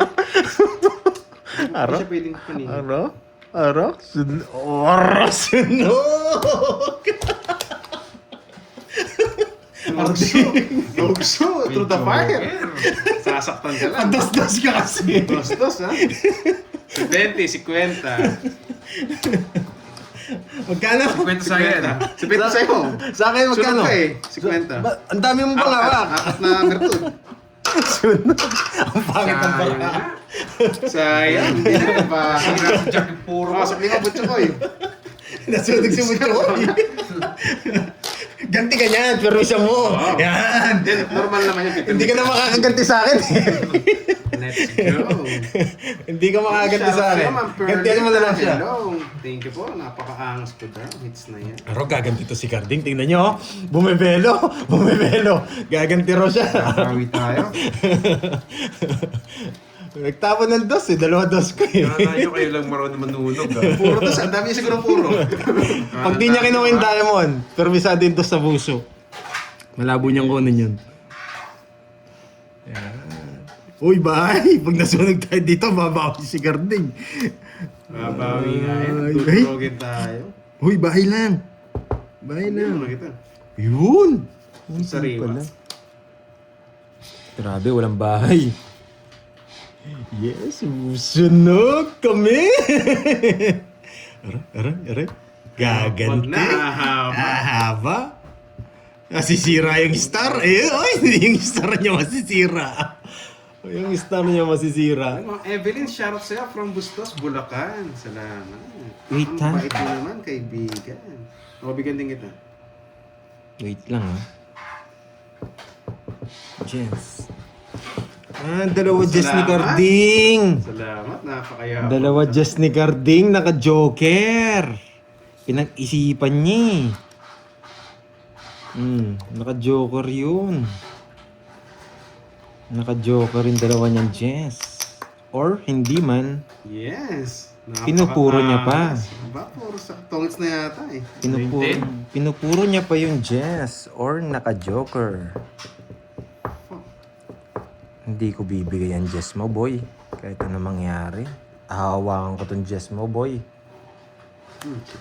siya pwedeng panin. Aro? Sunog. Nogso, through the fire. Sasaktan ka lang. Dos ka kasi. Dos, ha? 20, 50. Magkano? Kwento sa akin. 50 sa'yo. Sa akin magkano? Sunod ka eh, 50. Ang dami mong pangawak. Apat na virtud. Sunog. Ang pangit ng para. Sayang, hindi na ba? Nasa Jack yung puro. Pasok din ang butso ko eh. Nasunog si Muchoy. Ganti ka niyan, pero isa mo. Yan. Then, normal naman yung Hindi ka na makakaganti sa akin. Let's go. Hindi ka makakaganti sa akin. Gantihan mo na lang siya. Hello. Thank you po. Napaka-angas ko daw. Hits na yan. Pero gaganti to si Carding. Tingnan nyo. Bumibelo. Gaganti raw siya. Kawit tayo. Nagtapon ng dos eh. 2 dos ko eh. Tayo kayo lang marunong manunog. Puro to. Ang dami siguro puro. Pag di niya kinuha yung diamond, pero bisa din to sa puso. Malabo niyang kunin yun. Yan. Uy, bye! Pag nasunog tayo dito, babawi si Carding. Babawi nga yan. Ay, Tutulogin tayo. Uy, bahay lang. Bahay Ano lang. na kita? Yun! Sariwa. Grabe, walang bahay. Yes, sunog kami! Aray. Wag Gaganti. na, ahaba. Ahaba? Nasisira yung star. Eh, yung star niya masisira. Yung star niya masisira. Ano, Evelyn, shoutout sa'yo from Bustos, Bulacan. Salamat. Wait, Ang ha? bait mo naman, kaibigan. Mabigyan din kita. Wait lang, ha? Jess. Dalawa Jess ni Salamat. Carding. Salamat, napakayabang. Dalawa Jess ni Carding, naka-joker. Pinag-isipan niya naka-joker yun. Naka-joker yung dalawa niyang Jess. Or hindi man, Yes. Pinupuro niya pa. Ba, puro sa tongits na yata eh. pinupuro niya pa yung Jess. Or naka-joker. Hindi ko bibigay ang Jess mo, boy. Kahit ano mangyari. Ahawakan ko tong Jess mo, boy.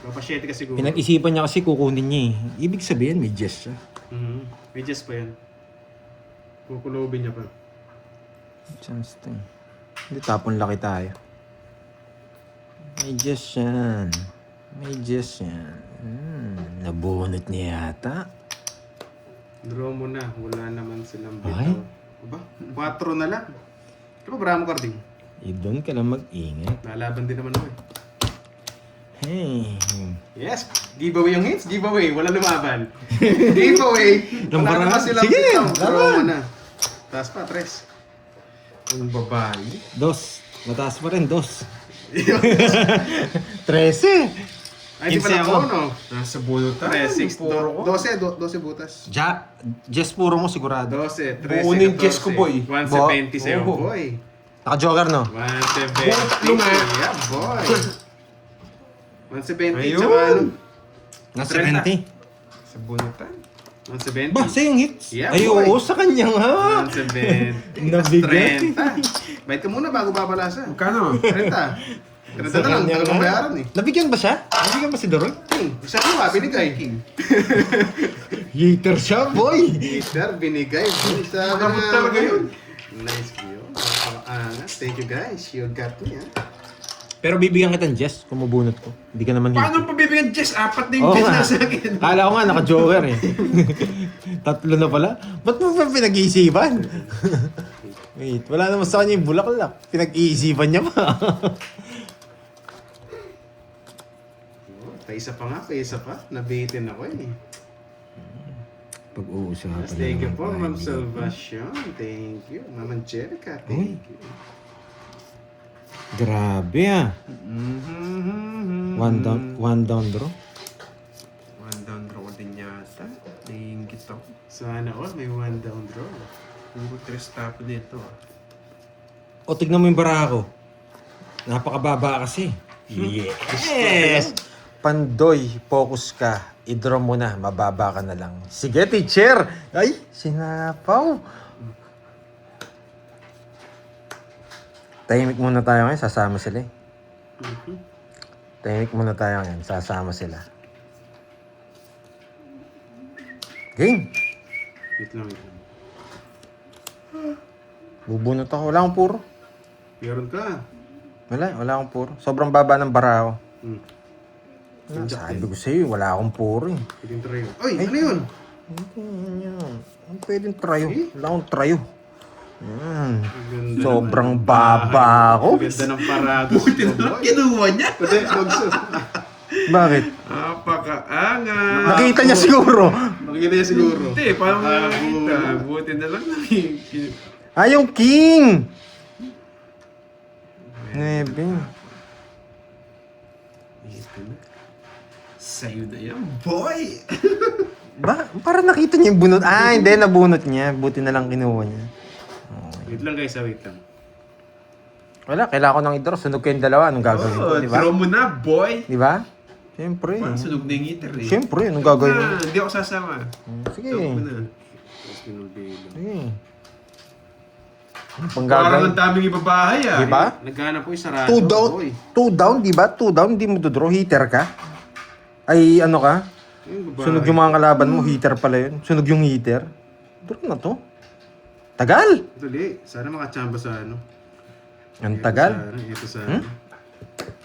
Papasyete ka siguro. Pinag-isipan niya kasi kukunin niya eh. Ibig sabihin, may Jess siya. May just pa yan. Kukulobin niya pa. Chance to eh. Hindi, tapon laki tayo. May Jess yan. May Jess yan. Nabunot niya yata. Draw mo na. Wala naman silang Ay. bitaw. Aba, 4 na lang. Ano ba, Bramo Carding? Doon ka lang mag-ingat. Lalaban din naman ako eh. Hey. Yes! Giveaway yung hits? Giveaway. Wala lumaban. Giveaway! Wala naman silang Sige, bitaw. Draw mo laban. na. Taas pa, 3. Ang babae. 2. Mataas pa rin, 2. 13. Ay, di 15 pala ako. ako, no? Nasa bunutan. 3, 6, Puro ko. 12 butas. Jess puro mo sigurado. 12, 13, Buo na yung chest ko, boy. 170 sa'yo, Oo. boy. Naka-joker, no? 170. Luma. Yeah, boy. 170. Ayun. Tsaka ano? Nasa 30. 70. Sa bunutan. 170. Ba, sa yung hits? Yeah, Ay, boy. oo, sa kanya nga. 170. Nabigat. 30. Bayad ka muna bago babalasa. Magkano? 30. 30 na lang, kanya tagal nga. mabayaran eh. Nabigyan ba siya? Nabigyan ba si Doron? Isa ko nga, binigay. Hater siya, boy. Peter, binigay. Sabi Makamot na talaga yun. Nice view. Napakaangas. Thank you guys. You got me, ha? Pero bibigyan kita ng Jess kung mabunot ko. Hindi ka naman Paano pa bibigyan Jess? 4 na yung Oo Jess nga. na sa akin. Kala ko nga, naka-joker eh. 3 na pala. Ba't mo pa pinag-iisipan? Wait, wala naman sa kanya yung bulaklak. Pinag-iisipan niya pa. Paisa pa nga, paisa pa. Nabitin ako eh. Pag-uusapan Yes, thank you po, Ma'am Salvacion. Thank you. Ma'am Angelica, thank you. Grabe ah. One down draw. One down draw din yata. Naiingit ako. Sana all, may one down draw. Puro tres tapo dito ah. O, tignan mo yung bara ko. Napakababa kasi. Yes! Pandoy, focus ka. I-draw mo na, mababa ka na lang. Sige, teacher! Ay, sinapaw. Tahimik muna tayo ngayon, sasama sila eh. Tahimik muna tayo ngayon, sasama sila. Game! Wait lang, wait lang. Bubunot ako. Wala akong puro. Meron ka. Wala akong puro. Sobrang baba ng bara ko. Hmm. Sabi ko sa'yo, wala akong puro eh. Pwedeng try yun. Ay, ano yun? Ang pwedeng trayo. Wala akong trayo. Ang ganda Sobrang naman. baba ako. Ang ganda ng parados. Buti na Kinuha niya! Pwede, magsus. Bakit? Napakaangat! Nakita niya siguro. Makikita niya siguro. Hindi, paano mo nakita? Buti na lang Ah, yung king! Nebe. Sa'yo na yan, boy! Ba? Parang nakita niya yung bunot. Ah, hindi. Nabunot niya. Buti na lang kinuha niya. Wait lang guys, wait lang. Wala, kailangan ko nang i-draw. Sunog kayong dalawa. Anong gagawin ko, di ba? Draw mo na, boy! Di ba? Siyempre. Sunog na yung heater eh. Siyempre, anong gagawin mo? Hindi ako sasama. Sige. Draw mo na. Tapos binulbilo. Sige. Ano pang Parang gagawin? ang daming ibabahay ah. Di ba? Naghanap po yung sarado. 2 down. boy. 2 down, di ba? 2 down, hindi mo dodraw. Heater ka? Ay, ano ka? Yung babae. Sunog yung mga kalaban mo. Heater pala yun. Sunog yung heater. Draw na to. Tagal! Dali, sana makachamba sa ano. Ang tagal. Ito sa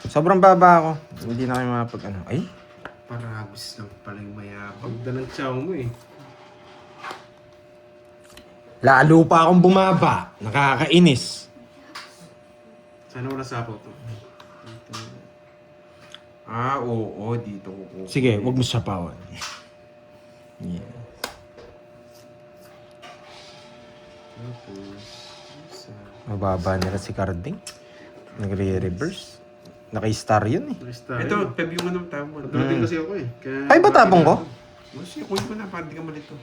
Sobrang baba ako. Hindi na kayo makapag ano. Ay, Paragos lang pala yung mayabang. pagda ng chow mo eh. lalo pa akong bumaba. Nakakainis. Sana wala sapaw to. Ah, oo, dito ko. Sige, wag mo sapawan. Yeah. Mababa nila si Carding. Nagre-reverse. Naka-star yun eh. Ito, peb yung anong tama. Pagdating kasi ako eh. Kaya, Ay, ba tapong ko? Sige, kunin ko na para di ka malito.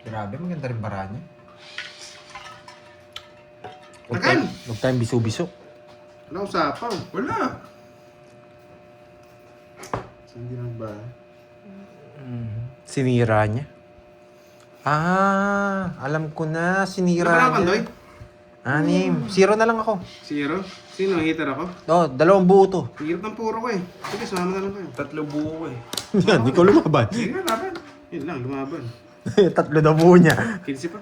Grabe, maganda rin bara niya. Tagal! Huwag tayong biso-biso. Wala akong sapaw. Wala. So, hindi lang ba? Sinira niya. Ah, alam ko na. Sinira Wala ka, Pandoy? niya. Anim. 0 na lang ako. Zero? Sino? Hitter ako? Oh, 2 buo to. Hirap ng puro ko eh. Sige, sumama na lang kayo. 3 buo eh. Yan, ikaw lumaban. Sige, laban. Yun lang, lumaban. 3 na buo niya. 15 pa.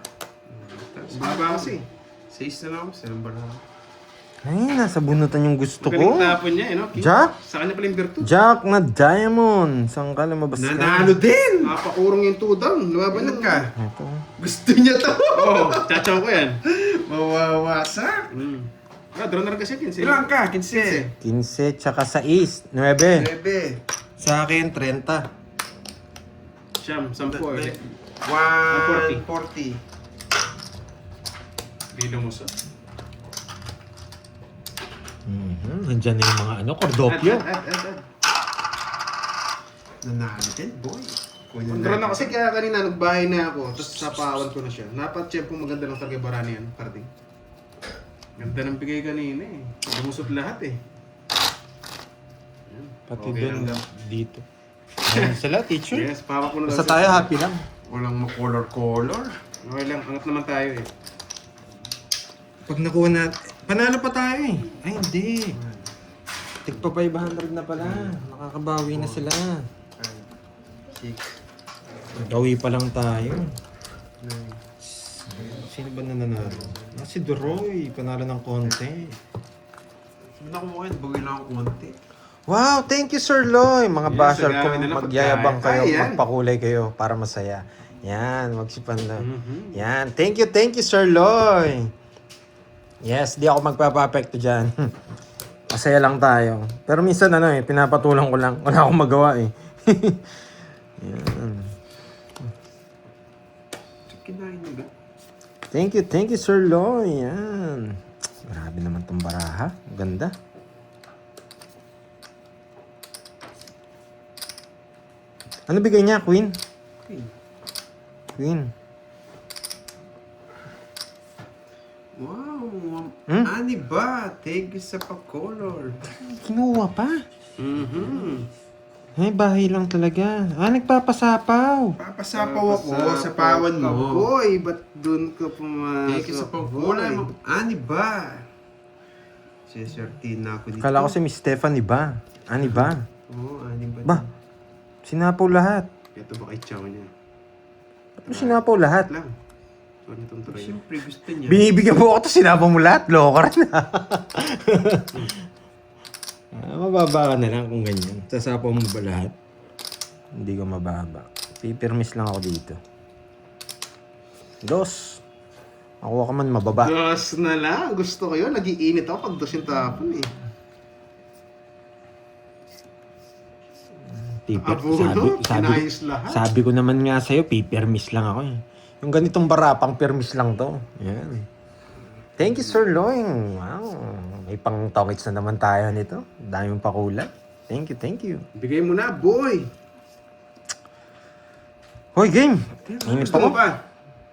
Baba kasi. 6 na lang ako, 7 ba lang ako? Ay, nasa bunutan yung gusto Magaling ko. tapon niya eh, no? King? Jack? Sa kanya pala yung virtud. Jack na diamond. Saan ka lumabas ka? Nanalo din! Napakurong yung 2 down. Lumaban Ano lang ka? Ito. Gusto niya to! Oo, chachaw ko yan. Mawawasak! Ah, draw na rin kasi 15. Ilan ka? 15. 15 tsaka 6. 9. 9. Sa akin, 30. Siyam, 10 ulit. 140. Bilo mo sa. Nandyan na yung mga ano, Cordopio. Add. Nanalo din, boy. Kunin Draw na kasi kaya kanina nagbahay na ako. Tapos sapawan ko na siya. Napat-check po maganda lang talaga barani yan. Carding. Ganda ng bigay kanina eh. Lumusot lahat eh. Ayan. Pati Okay doon, lang. dito. Ayan sila, teacher. Yes, pawak ko na Basta lang tayo, siya. happy lang. Walang ma-color-color. Okay lang, angat naman tayo eh. Pag nakuha natin, panalo pa tayo eh. Ay, hindi. Tigpa 500 na pala. Nakakabawi na sila. 6. Gawi pa lang tayo. Sino ba nananalo? Si Doroy, panalo ng konti. Nakuha yan, bawi lang ako konti. Wow, thank you Sir Loy. Mga Yes, basher agawin kung nila magyayabang pagkain. kayo, Ay, yan. magpakulay kayo para masaya. Yan, wag si Pandoy. Mhm. Yan, thank you, Sir Loy. Yes, di ako magpapapekto dyan. Masaya lang tayo. Pero minsan pinapatulang ko lang. Wala akong magawa eh. Yan. Kinain na ba? Thank you, Sir Loy. Yan. Grabe naman tong baraha. Ang ganda. Ano bigay niya, Queen? Okay. Queen. Wow, Hmm? ani ba? Thank you sa pa-color. Kinuha pa. Mhm. Ay, bahay lang talaga. Nagpapasapaw. Papasapaw ako sa pawan mo. Boy, ba't dun ka pumasok? Thank you sa pang-kulay mo. Ani ba? Seswertin na ako dito. Kala ko si Miss Stephanie ba? Ani ba? Oo, ani ba? Ba? Sinapaw lahat. Ito ba kay Chow niya? Ano sinapaw lahat? Lang. So, nitong try. Siyempre gusto niya. Binibigyan mo ako to sinapaw mo lahat. Loko ka rin. Mababa ka na lang kung ganyan. Sasapaw mo ba lahat? Hindi ko mababa. Pipirmis lang ako dito. Dos. Ako ka man mababa. Dos na lang. Gusto ko yun. Nag-iinit ako pag dos yung tapon eh. Pinayos lahat. Sabi ko naman nga sa'yo, pipirmis lang ako eh. Yung ganitong barapang pirmis lang to. Yan. Thank you, Sir Loing. Wow. May pang tongits na naman tayo nito. Daming pakulay. Thank you. Bigay mo na, boy. Hoy, game! Nainip Gusto ako. mo pa?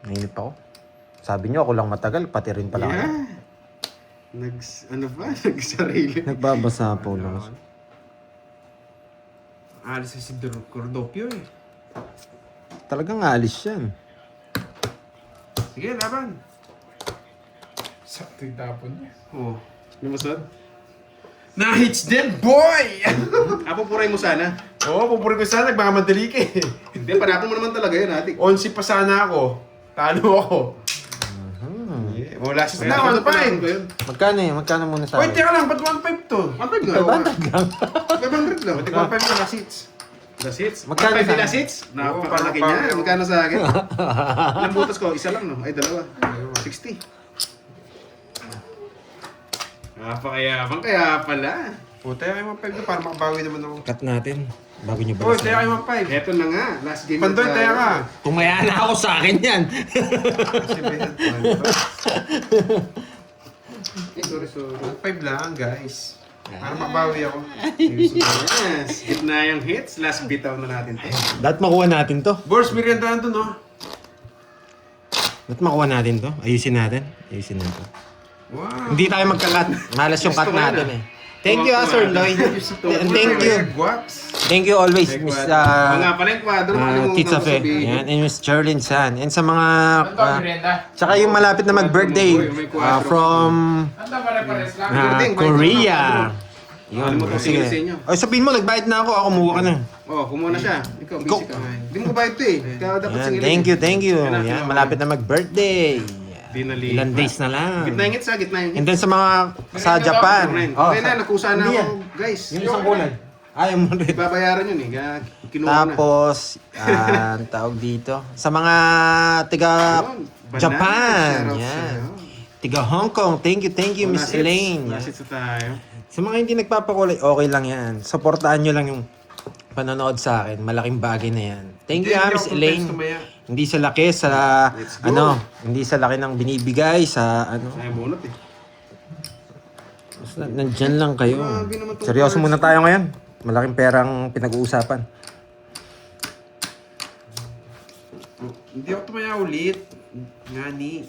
Nainip ako. Sabi niyo ako lang matagal, pati rin pala ako. Yeah. Nagsarili. Nagbabasa po lang. Alis si Cordopio eh. Talagang alis yan. Sige, laban. Sakto yung tapon niya. Oh. Lumusod? Na-hits din, boy! Pupuray mo sana. Oo, pupuri ko sana. Nagmakamadali ka eh. Hindi, panapon mo naman talaga yun, ate. 11 pa sana ako. Talo ako. Yeah. Wala siya na, 1.5. Magkano muna sa Wait, teka lang. Ba't 1.5 to? 1.5 nga. 500 lang. 500 lang. Ba't 1.5 na last hits? Last hits? Magkano 1.5 sa- last hits? Napakalaki Oo, niya. parang- Magkano sa akin? Ilang butas ko? Isa lang, no? Ay, dalawa. 60. Napakayabang kaya pala. Puta, kayo 1.5 na para makabawi naman ako. Cut natin. Bago niyo Boy, ba? tayo kayo 1.5. Eto na nga. Last game. Pandoy, tayo ka. Tumaya na ako sa akin yan. Sorry. 1.5 lang, guys. Para makabawi ako. Yes. Gitna yung hits. Last bitaw na natin. Dapat makuha natin to. Boss, meriendahan to, no? Dapat makuha natin to. Ayusin natin. Wow. Hindi tayo magka-cut. Malas yung cut Gusto ko natin na. eh. Thank you, Sir Lloyd. And thank you. Guaps. Thank you always, Miss nga pala yung kwadro. Tita Fe. Yan. And Miss Cherlyn San. And sa mga... Ano to, merienda? tsaka yung malapit na mag-birthday from Ano to, pare-pares lang? Korea. Yun. Ano mo to, Sige. sa inyo? Ay, sabihin mo, nagbayad na ako. Ako kumuha ka na. Oh, kumuha na siya. Ikaw, Ikaw. busy ka. Hindi mo bayad to eh. Kaya dapat Yan. singilin. Thank you. Yan. Malapit na mag-birthday. Di nalipat. Ilan days na lang. Gitna yung hits ha, gitna yung And hits. then sa mga sa Japan. Okay na, nakusa na Hindi ako, yan. guys. Yung isang kulay. Ayaw mo rin. Babayaran yun eh. Kaya kinuha na. Tapos, tawag dito. Sa mga tiga Yun, banana, Japan. shout out Yan. sa'yo. Tiga Hong Kong. Thank you, Oh, Miss last hits. Elaine. Last hits na tayo. Sa mga hindi nagpapakulay, okay lang yan. Supportahan nyo lang yung panonood sa akin. Malaking bagay na yan. Thank you, Miss Elaine. Hindi sa laki, sa Let's go. hindi sa laki ng binibigay, sa Ay, bunot eh. basta nandyan lang kayo. Grabe naman tong Seryoso cards. muna tayo ngayon. Malaking perang pinag-uusapan. Hindi ako tumaya ulit. Ngani.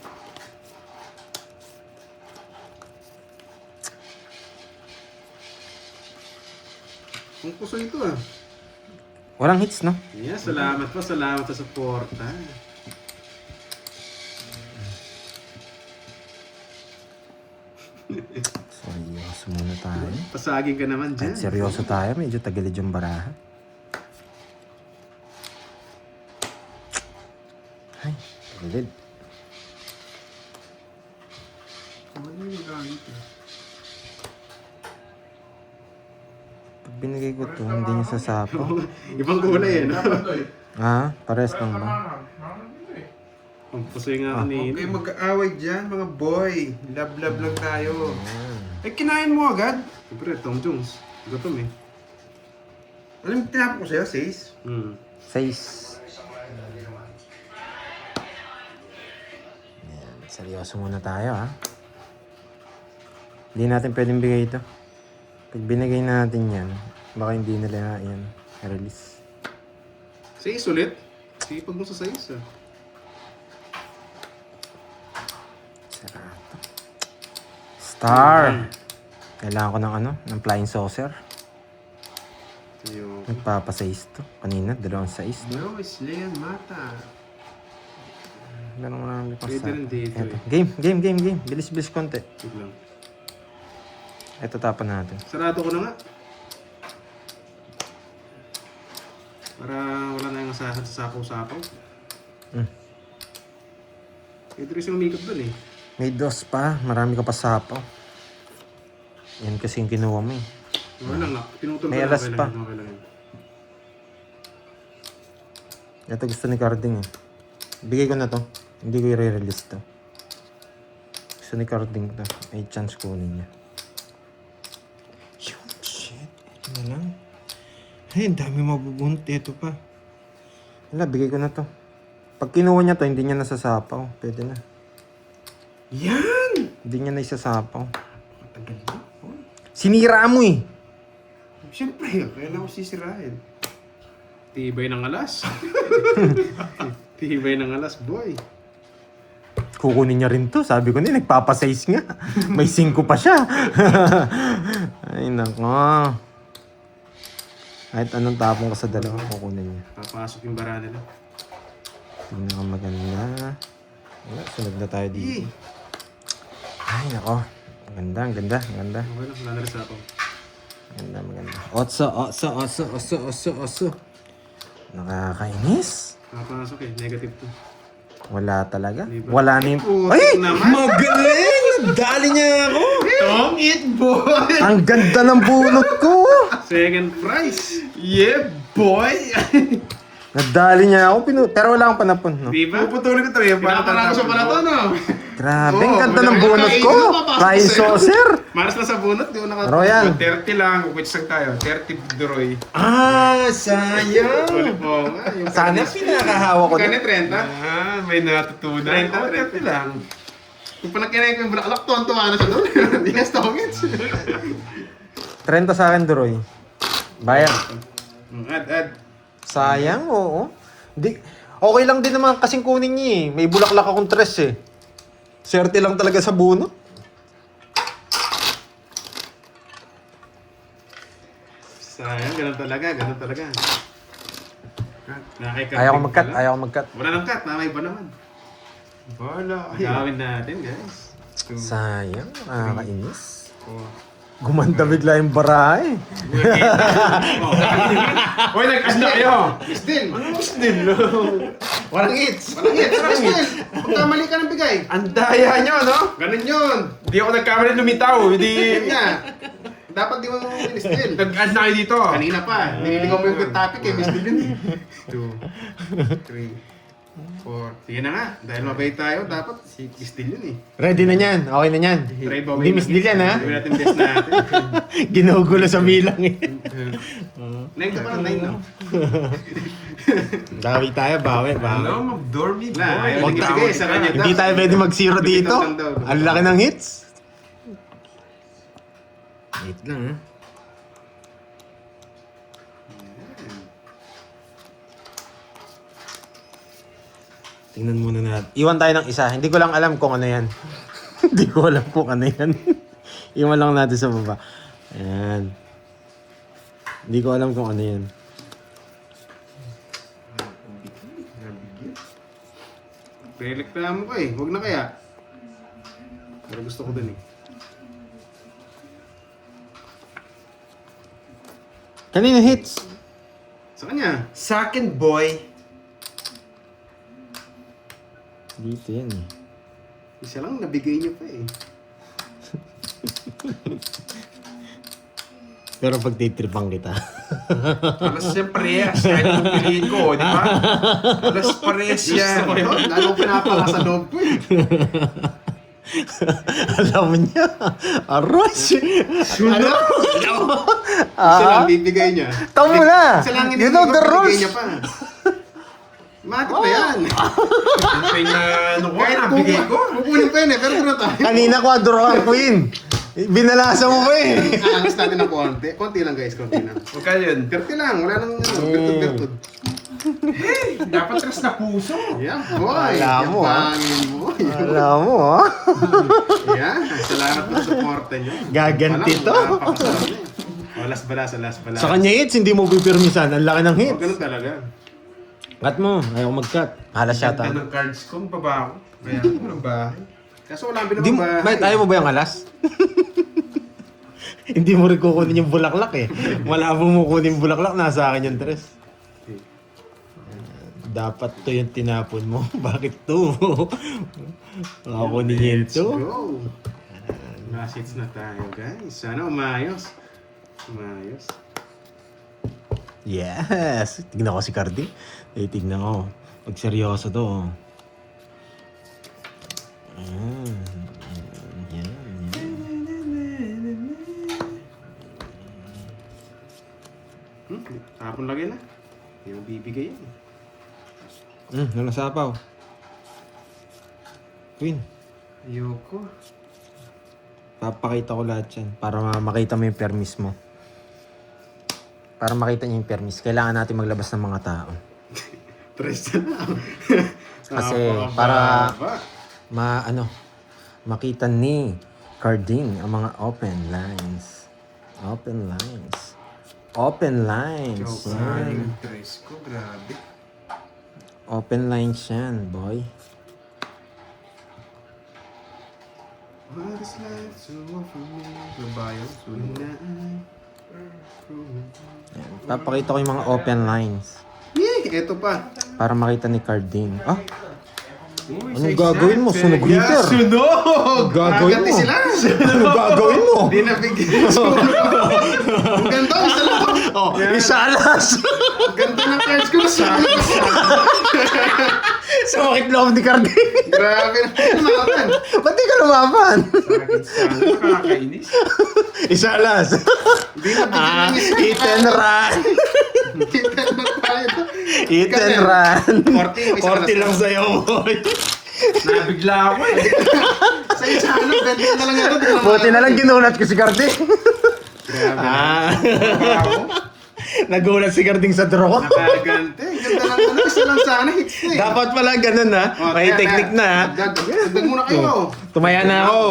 Kung puso ito ah. Walang hits, no? Yeah, salamat po. Salamat sa suporta. Seryoso muna tayo. Pasagin ka naman dyan. Kahit seryoso tayo, medyo tagilid yung baraha. Ay, tagilid. Ano yung gamit eh? Pag binigay ko to, hindi niya sasapaw. Ibang kulay eh. No? Pandoy. Ha? Pares lang ba? Ano? Ang pusoy nga Huwag kanina. kayo mag-aaway dyan, mga boy. Love-love lang tayo. Eh, kinain mo agad. Siyempre, Tom Jones. Gutom eh. Alam mo, tinapon ko sa'yo, 6. 6. Yan, seryoso muna tayo ha. Hindi natin pwedeng bigay ito. Pag binigay natin yan, baka hindi nila yan release. Sais ulit. Sipag mo sa sais ah. Sarado. Star! Kailangan ko ng ng flying saucer. Ayun. Nagpapasais to. Kanina, 2 sais. No, it's Leon Mata. Ganun marami pa Pwede sa... rin dito Eto. eh. Game. Bilis konti. Wait lang. Ito tapan natin. Sarado ko na nga. Para wala na yung asahan sa sapaw-sapaw. Pwede rin siya umikot dun eh. May 2 pa. Marami ka pa sapaw. Yan kasi yung kinuha mo eh. Wala nga. Pinutol ko May lang. alas Okay pa. lang yun, okay lang yun. Ito gusto ni Carding eh. Bigay ko na to. Hindi ko i-release to. Gusto ni Carding to. May chance kunin niya. Yun, shit. Ito na lang. Ay, ang dami mabubunot. Ito pa. Wala, bigay ko na to. Pag kinuha niya to, hindi niya nasasapaw. Pwede na. Yan! Hindi niya na isasapaw. Matagal na. Oh. Sinira mo eh. Siyempre, kailangan ko sisirain. Tibay ng alas. Tibay ng alas, boy. Kukunin niya rin to. Sabi ko na, nagpapasize nga. May 5 pa siya. Ay, nako. Kahit anong tapong ka sa dalawa, kukunin niya. Papasok yung bara nila. Tingnan ka maganda. Wala, sunod na tayo dito. Ay, nako. Maganda, ang ganda, ang ganda. Okay lang, wala na rin sapaw. Maganda. Oso. Nakakainis. Papasok eh, negative to. Wala talaga. Diba? Wala na yung... Putik Ay! naman. Magaling! Dali niya ako! Tom Eat Boy! Ang ganda ng bunot ko! Second prize. Yeah, boy! Nadali niya ako, pero wala akong panapon, no? Diba? Puputulin ko ito. Pinaparang sa para to, no? Grabe, ang Oo, ganda ng wala bunot kang ko! kainin, papasok Flying sa'yo. saucer! Maras na sa bunot, di ko naka... Royal! 30 lang. Which lang tayo? 30 Duroy. Ah, sayang! Ulit po nga. Yung Sana pinakahawa ko Kanya din. 30. Ah, may natutunan. 30, Oh, 30 lang. Kung panagkinain ko yung bulaklak, tuwan-tuwa na siya doon. Hindi ka stokits. 30 sa akin, Duroy. Bayan. Add. Sayang, oo. Di, okay lang din naman kasing kunin niya eh. May bulaklak akong tres eh. Swerte lang talaga sa bunot. Sayang, ganun talaga. Ayaw ko mag-cut. Wala nang cut, mamay ba naman? Bala. Gawin natin, guys. Sayang, nakakainis. Oh. Gumanda bigla yung barahe. Uy, nag-ano kayo? Still. Ano still? Walang hits. Walang still. Pagkamali ka ng bigay. Ang daya nyo, no? Ganun yun. Hindi ako nagkamali lumitaw. Hindi... Yun nga. Dapat di mo still. Nag-add na kayo dito. Kanina pa. Nililigaw mo yung good topic eh. Miss Dylan eh. 2, 3, 4. Sige na nga. Dahil mabait tayo, dapat si Miss Dylan eh. Ready na yan. Okay na yan. Try ba Hindi Miss Dylan ha. Gawin natin best natin. Ginugulo sa bilang eh. 9 ka pa lang, 9 no? Bawi tayo, bawi. Ano? Mag-dormy boy. Wala, ayaw Huwag naging tayo. sige, sa kanya. Hindi tayo pwede mag-zero dito. Ang laki ng hits. Wait lang ha. Tingnan muna natin. Iwan tayo ng isa. Hindi ko lang alam kung ano yan. Hindi ko alam kung ano yan. Iwan lang natin sa baba. Ayan. Hindi ko alam kung ano yan. Rereklamo ko eh. Huwag na kaya. Pero gusto ko dun eh. Kanina hits? Sa kanya. Sa akin, boy. Dito yan eh. Isa lang nabigay niyo pa eh. Pero pagtitripang kita. Alas yan parehas. Kahit kung piliin ko, di ba? Alas parehas yan. Gusto ko yun. Lalo pinapaka sa loob ko eh. Alam niya. Aros. Ano? Isa lang bibigay niya. Tama mo na. Isa lang You know the bibigay rules. niya pa. Matik na yan. Yung na ano ko, nabigay ko. Kukunin pa yun eh, pero doon tayo. Kanina quadro kang queen. Binalasa mo pa eh. Aangas natin ng konti. Konti lang guys, konti lang. Huwag ka yun. 30 lang, wala nang bertud-bertud. Dapat tres na puso. Yan, boy. Alam mo, ah. Yapangin mo. Alam mo ah. Yan, salamat po sa suporta nyo. Gaganti to. Las balas, las balas. Sa kanya hits, hindi mo pipirmisan. Ang laki ng Oh, hits. ganun talaga. Cut mo. Ayaw mag-cut. Halas siya Ganda ta. ng cards ko, baba ako. Kaya ako ng bahay. Kaso wala Hindi mo, bahay. Mate, ayaw mo ba yung alas? Hindi mo rin kukunin yung bulaklak eh. Wala mo kukunin yung bulaklak, nasa akin yung tres. Dapat to yung tinapon mo. Bakit to? Kukunin niya yun Let's to. go. Last hits na tayo guys. Sana umayos. Umayos. Yes! Tignan ko si Cardi. Tignan ko. Pag seryoso to. Ayan. Yan. Tapon lagi na. Hindi mo bibigay yan. Nalasapaw. Queen. Ayoko. Papakita ko lahat yan. Para makita mo yung permis mo. Para makita niyo yung permis, kailangan natin maglabas ng mga tao. Tres na lang. Kasi Napakababa. para makita ni Carding ang mga open lines. Open lines. Open lines. Joke Yan. na yung tres ko, grabe. Open lines yan, boy. What is life to offer me? Labayo, When sulit. Yan. Papakita ko yung mga open lines. Ito pa. Para makita ni Carding. Ah, Uy, anong sa gagawin mo? example. Sunog heater. Sunog! Gagawin Gaganti mo. sila. Anong gagawin mo? Di nabigyan. Sunog. Ang ganda. Isa lang. Oh, isa alas. Ang ganda ng cards ko. Sunog. Sumakit loob ni Carding. Grabe na. Lumaban. Ba't di ka lumaban? Sakit sana, nakakainis. Isa alas. Di nabigyan ng isa. Eat and run. Kita na tayo. Eat and run. 40 lang sa'yo, boy. Nabigla ako eh. Sa isa, ganda na lang ito. Buti na lang ginulat ko si Carding. Grabe. Ako. Nagulat si Carding sa draw ko. Nakagante. Ganda lang ano. Isa lang sana. Hits na eh. Dapat pala ganun ha. May technique na ha. Dagdag muna kayo. Tumaya na ako.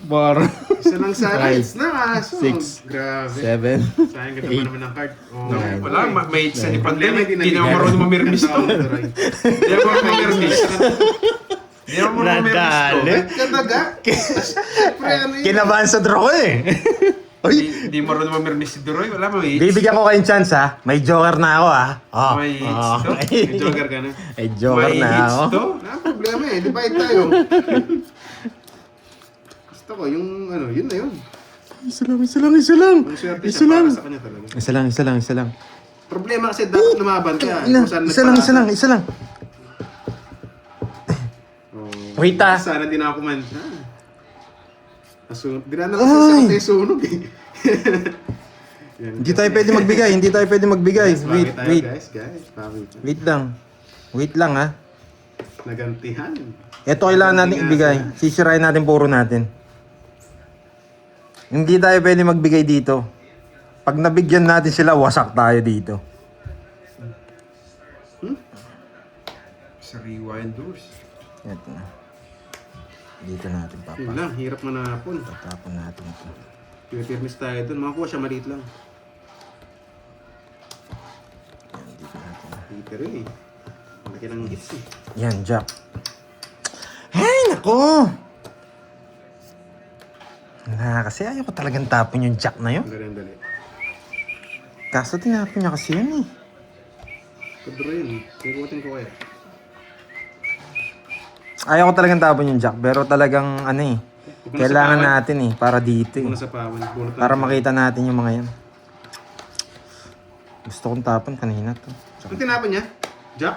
4, Isa lang sana. Five, Hits na. Kaso. 6, Grabe. 7. Sayang ganda pa naman ng card. Oh. No, Nine. wala, may sa ni pandemic, Hindi hindi naman marunong mamirmis to. Hindi naman marunong mamirmis. Hindi naman marunong mamirmis to. Nadali. Kadaga. Siyempre ano yun. Kinabahan sa draw ko eh. Uy, Hindi marunong mamirmis si Duroy, wala mo eh. bibigyan ko kayong chance ha. May joker na ako ha. Oh, May hits oh. to? May joker ka na. May joker May na hits ako. to? Wala problema eh. Divide tayo. Gusto ko yung ano, yun na yun. Isa lang, isa lang, isa lang. Ang swerte Isa siya lang. para sa kanya talaga. Isa lang, isa lang, isa lang. Problema kasi dapat lumaban ka. Ina, Kung saan isa lang, isa lang, nagpasa. isa lang. Oh. Wait, ah. Sana di na ako kumanta. Di na Ay. kasi sa sunog eh. Yan, Hindi tayo pwede magbigay, hindi tayo pwede magbigay. Guys, Wait, bagay tayo, wait. Guys. Bagay tayo. Wait lang. Wait lang ha. Nagantihan. Ito kailangan natin ibigay. Sisirain natin puro natin. Hindi tayo pwede magbigay dito. Pag nabigyan natin sila, wasak tayo dito. Sa rewind doors. Ito na. Dito natin Yun papa. lang, hirap manapon. Tatapon natin ito. Pipirmis tayo dun. Makakuha siya maliit lang. Yan, dito natin. Peter eh. Malaki ng hits eh. Yan, Jack. Ay, nako! Kasi ayaw ko talagang tapon yung Jack na yun. Dali. Kaso tinapon niya kasi yun eh. Kadro yun. Ikutin ko kaya. Ayaw ko talagang tapon yung Jack, pero talagang ano eh. Kailangan natin eh, para dito eh. Muna sa pawan. Bunot Para makita natin yung mga yan. Gusto kong tapon kanina to. Ang tinapon niya? Jack?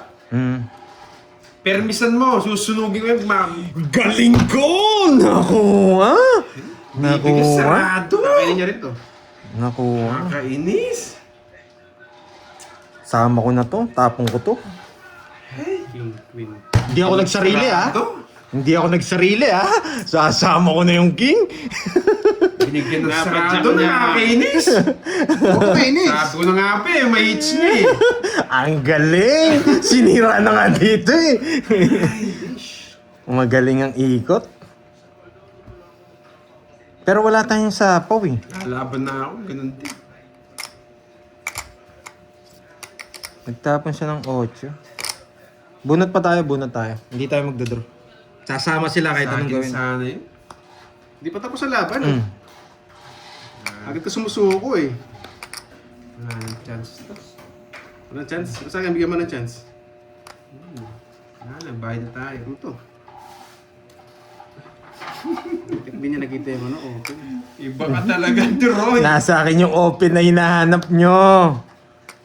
Permisan mo, susunugin ko yung ma'am. Galing ko! Nakuha! Bibigyan sarado. Kakainin niya rin to. Nakuha. Nakainis. Sama ko na to. Tapon ko to. King, queen. Hindi ako nagsarili Sarado. Hindi ako nagsarili Sasama ko na yung king. Binigyan ng Dapat sarado siya na na- nakakainis. Kainis! Sabi ko na nga pa may hits niya eh. Ang galing! Sinira na nga dito Magaling ang ikot. Pero wala tayong sapaw Lalaban na ako, ganun din. Nagtapon siya ng 8. Bunot pa tayo, bunot tayo. Hindi tayo magdodraw. Sasama sila kahit anong Saging gawin. sana yun. Di pa tapos ang laban. Agad ka sumusuko eh. Wala nang chance to. Walang chance. Sa akin, bigyan mo ng chance. Wala na, bayad na tayo. Ano to? Hindi niya nakita yung ano, okay. Iba ka talaga, Troy. Nasa akin yung open na hinahanap nyo.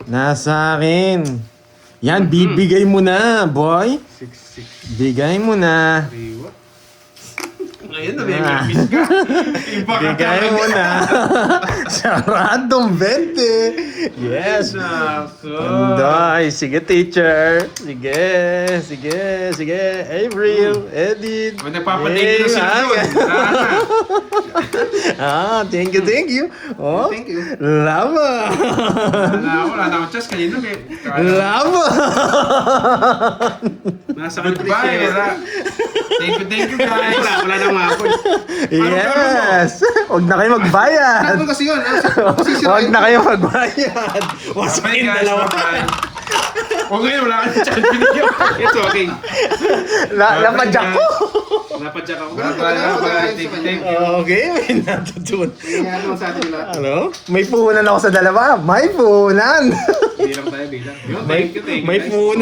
Nasa akin. Yan, bibigay mo na, boy. 6-6. Bigay mo na. 3 what? Ngayon, nabibigis ka. Iba ka Bigay talaga. mo na. Saradong 20. Yes. Nako. Pandoy. Sige, teacher. Sige. Avril, Edith. O, nagpapatingin na sila Yay, doon. thank you. Oh, Thank you. lava. Wala na akong chance. Kanina may... Lava. Nasa Goodbye. Wala. Thank you guys. Wala nang mapon. Yes. Huwag na kayo magbayad. Ano kasi yun? Huwag na kayo magbayad. Wasakin Bye, guys. dalawa. Bye-bye. O ngayon, wala ka na chance. Binigyan ko. It's okay. Napadyak ko. Napadyak ako. Bye-bye. Thank you. Okay, may natutunan. Ano sa atin lahat? Ano? May puhunan ako sa dalawa. May puhunan. Bilang tayo, bilang. May puhunan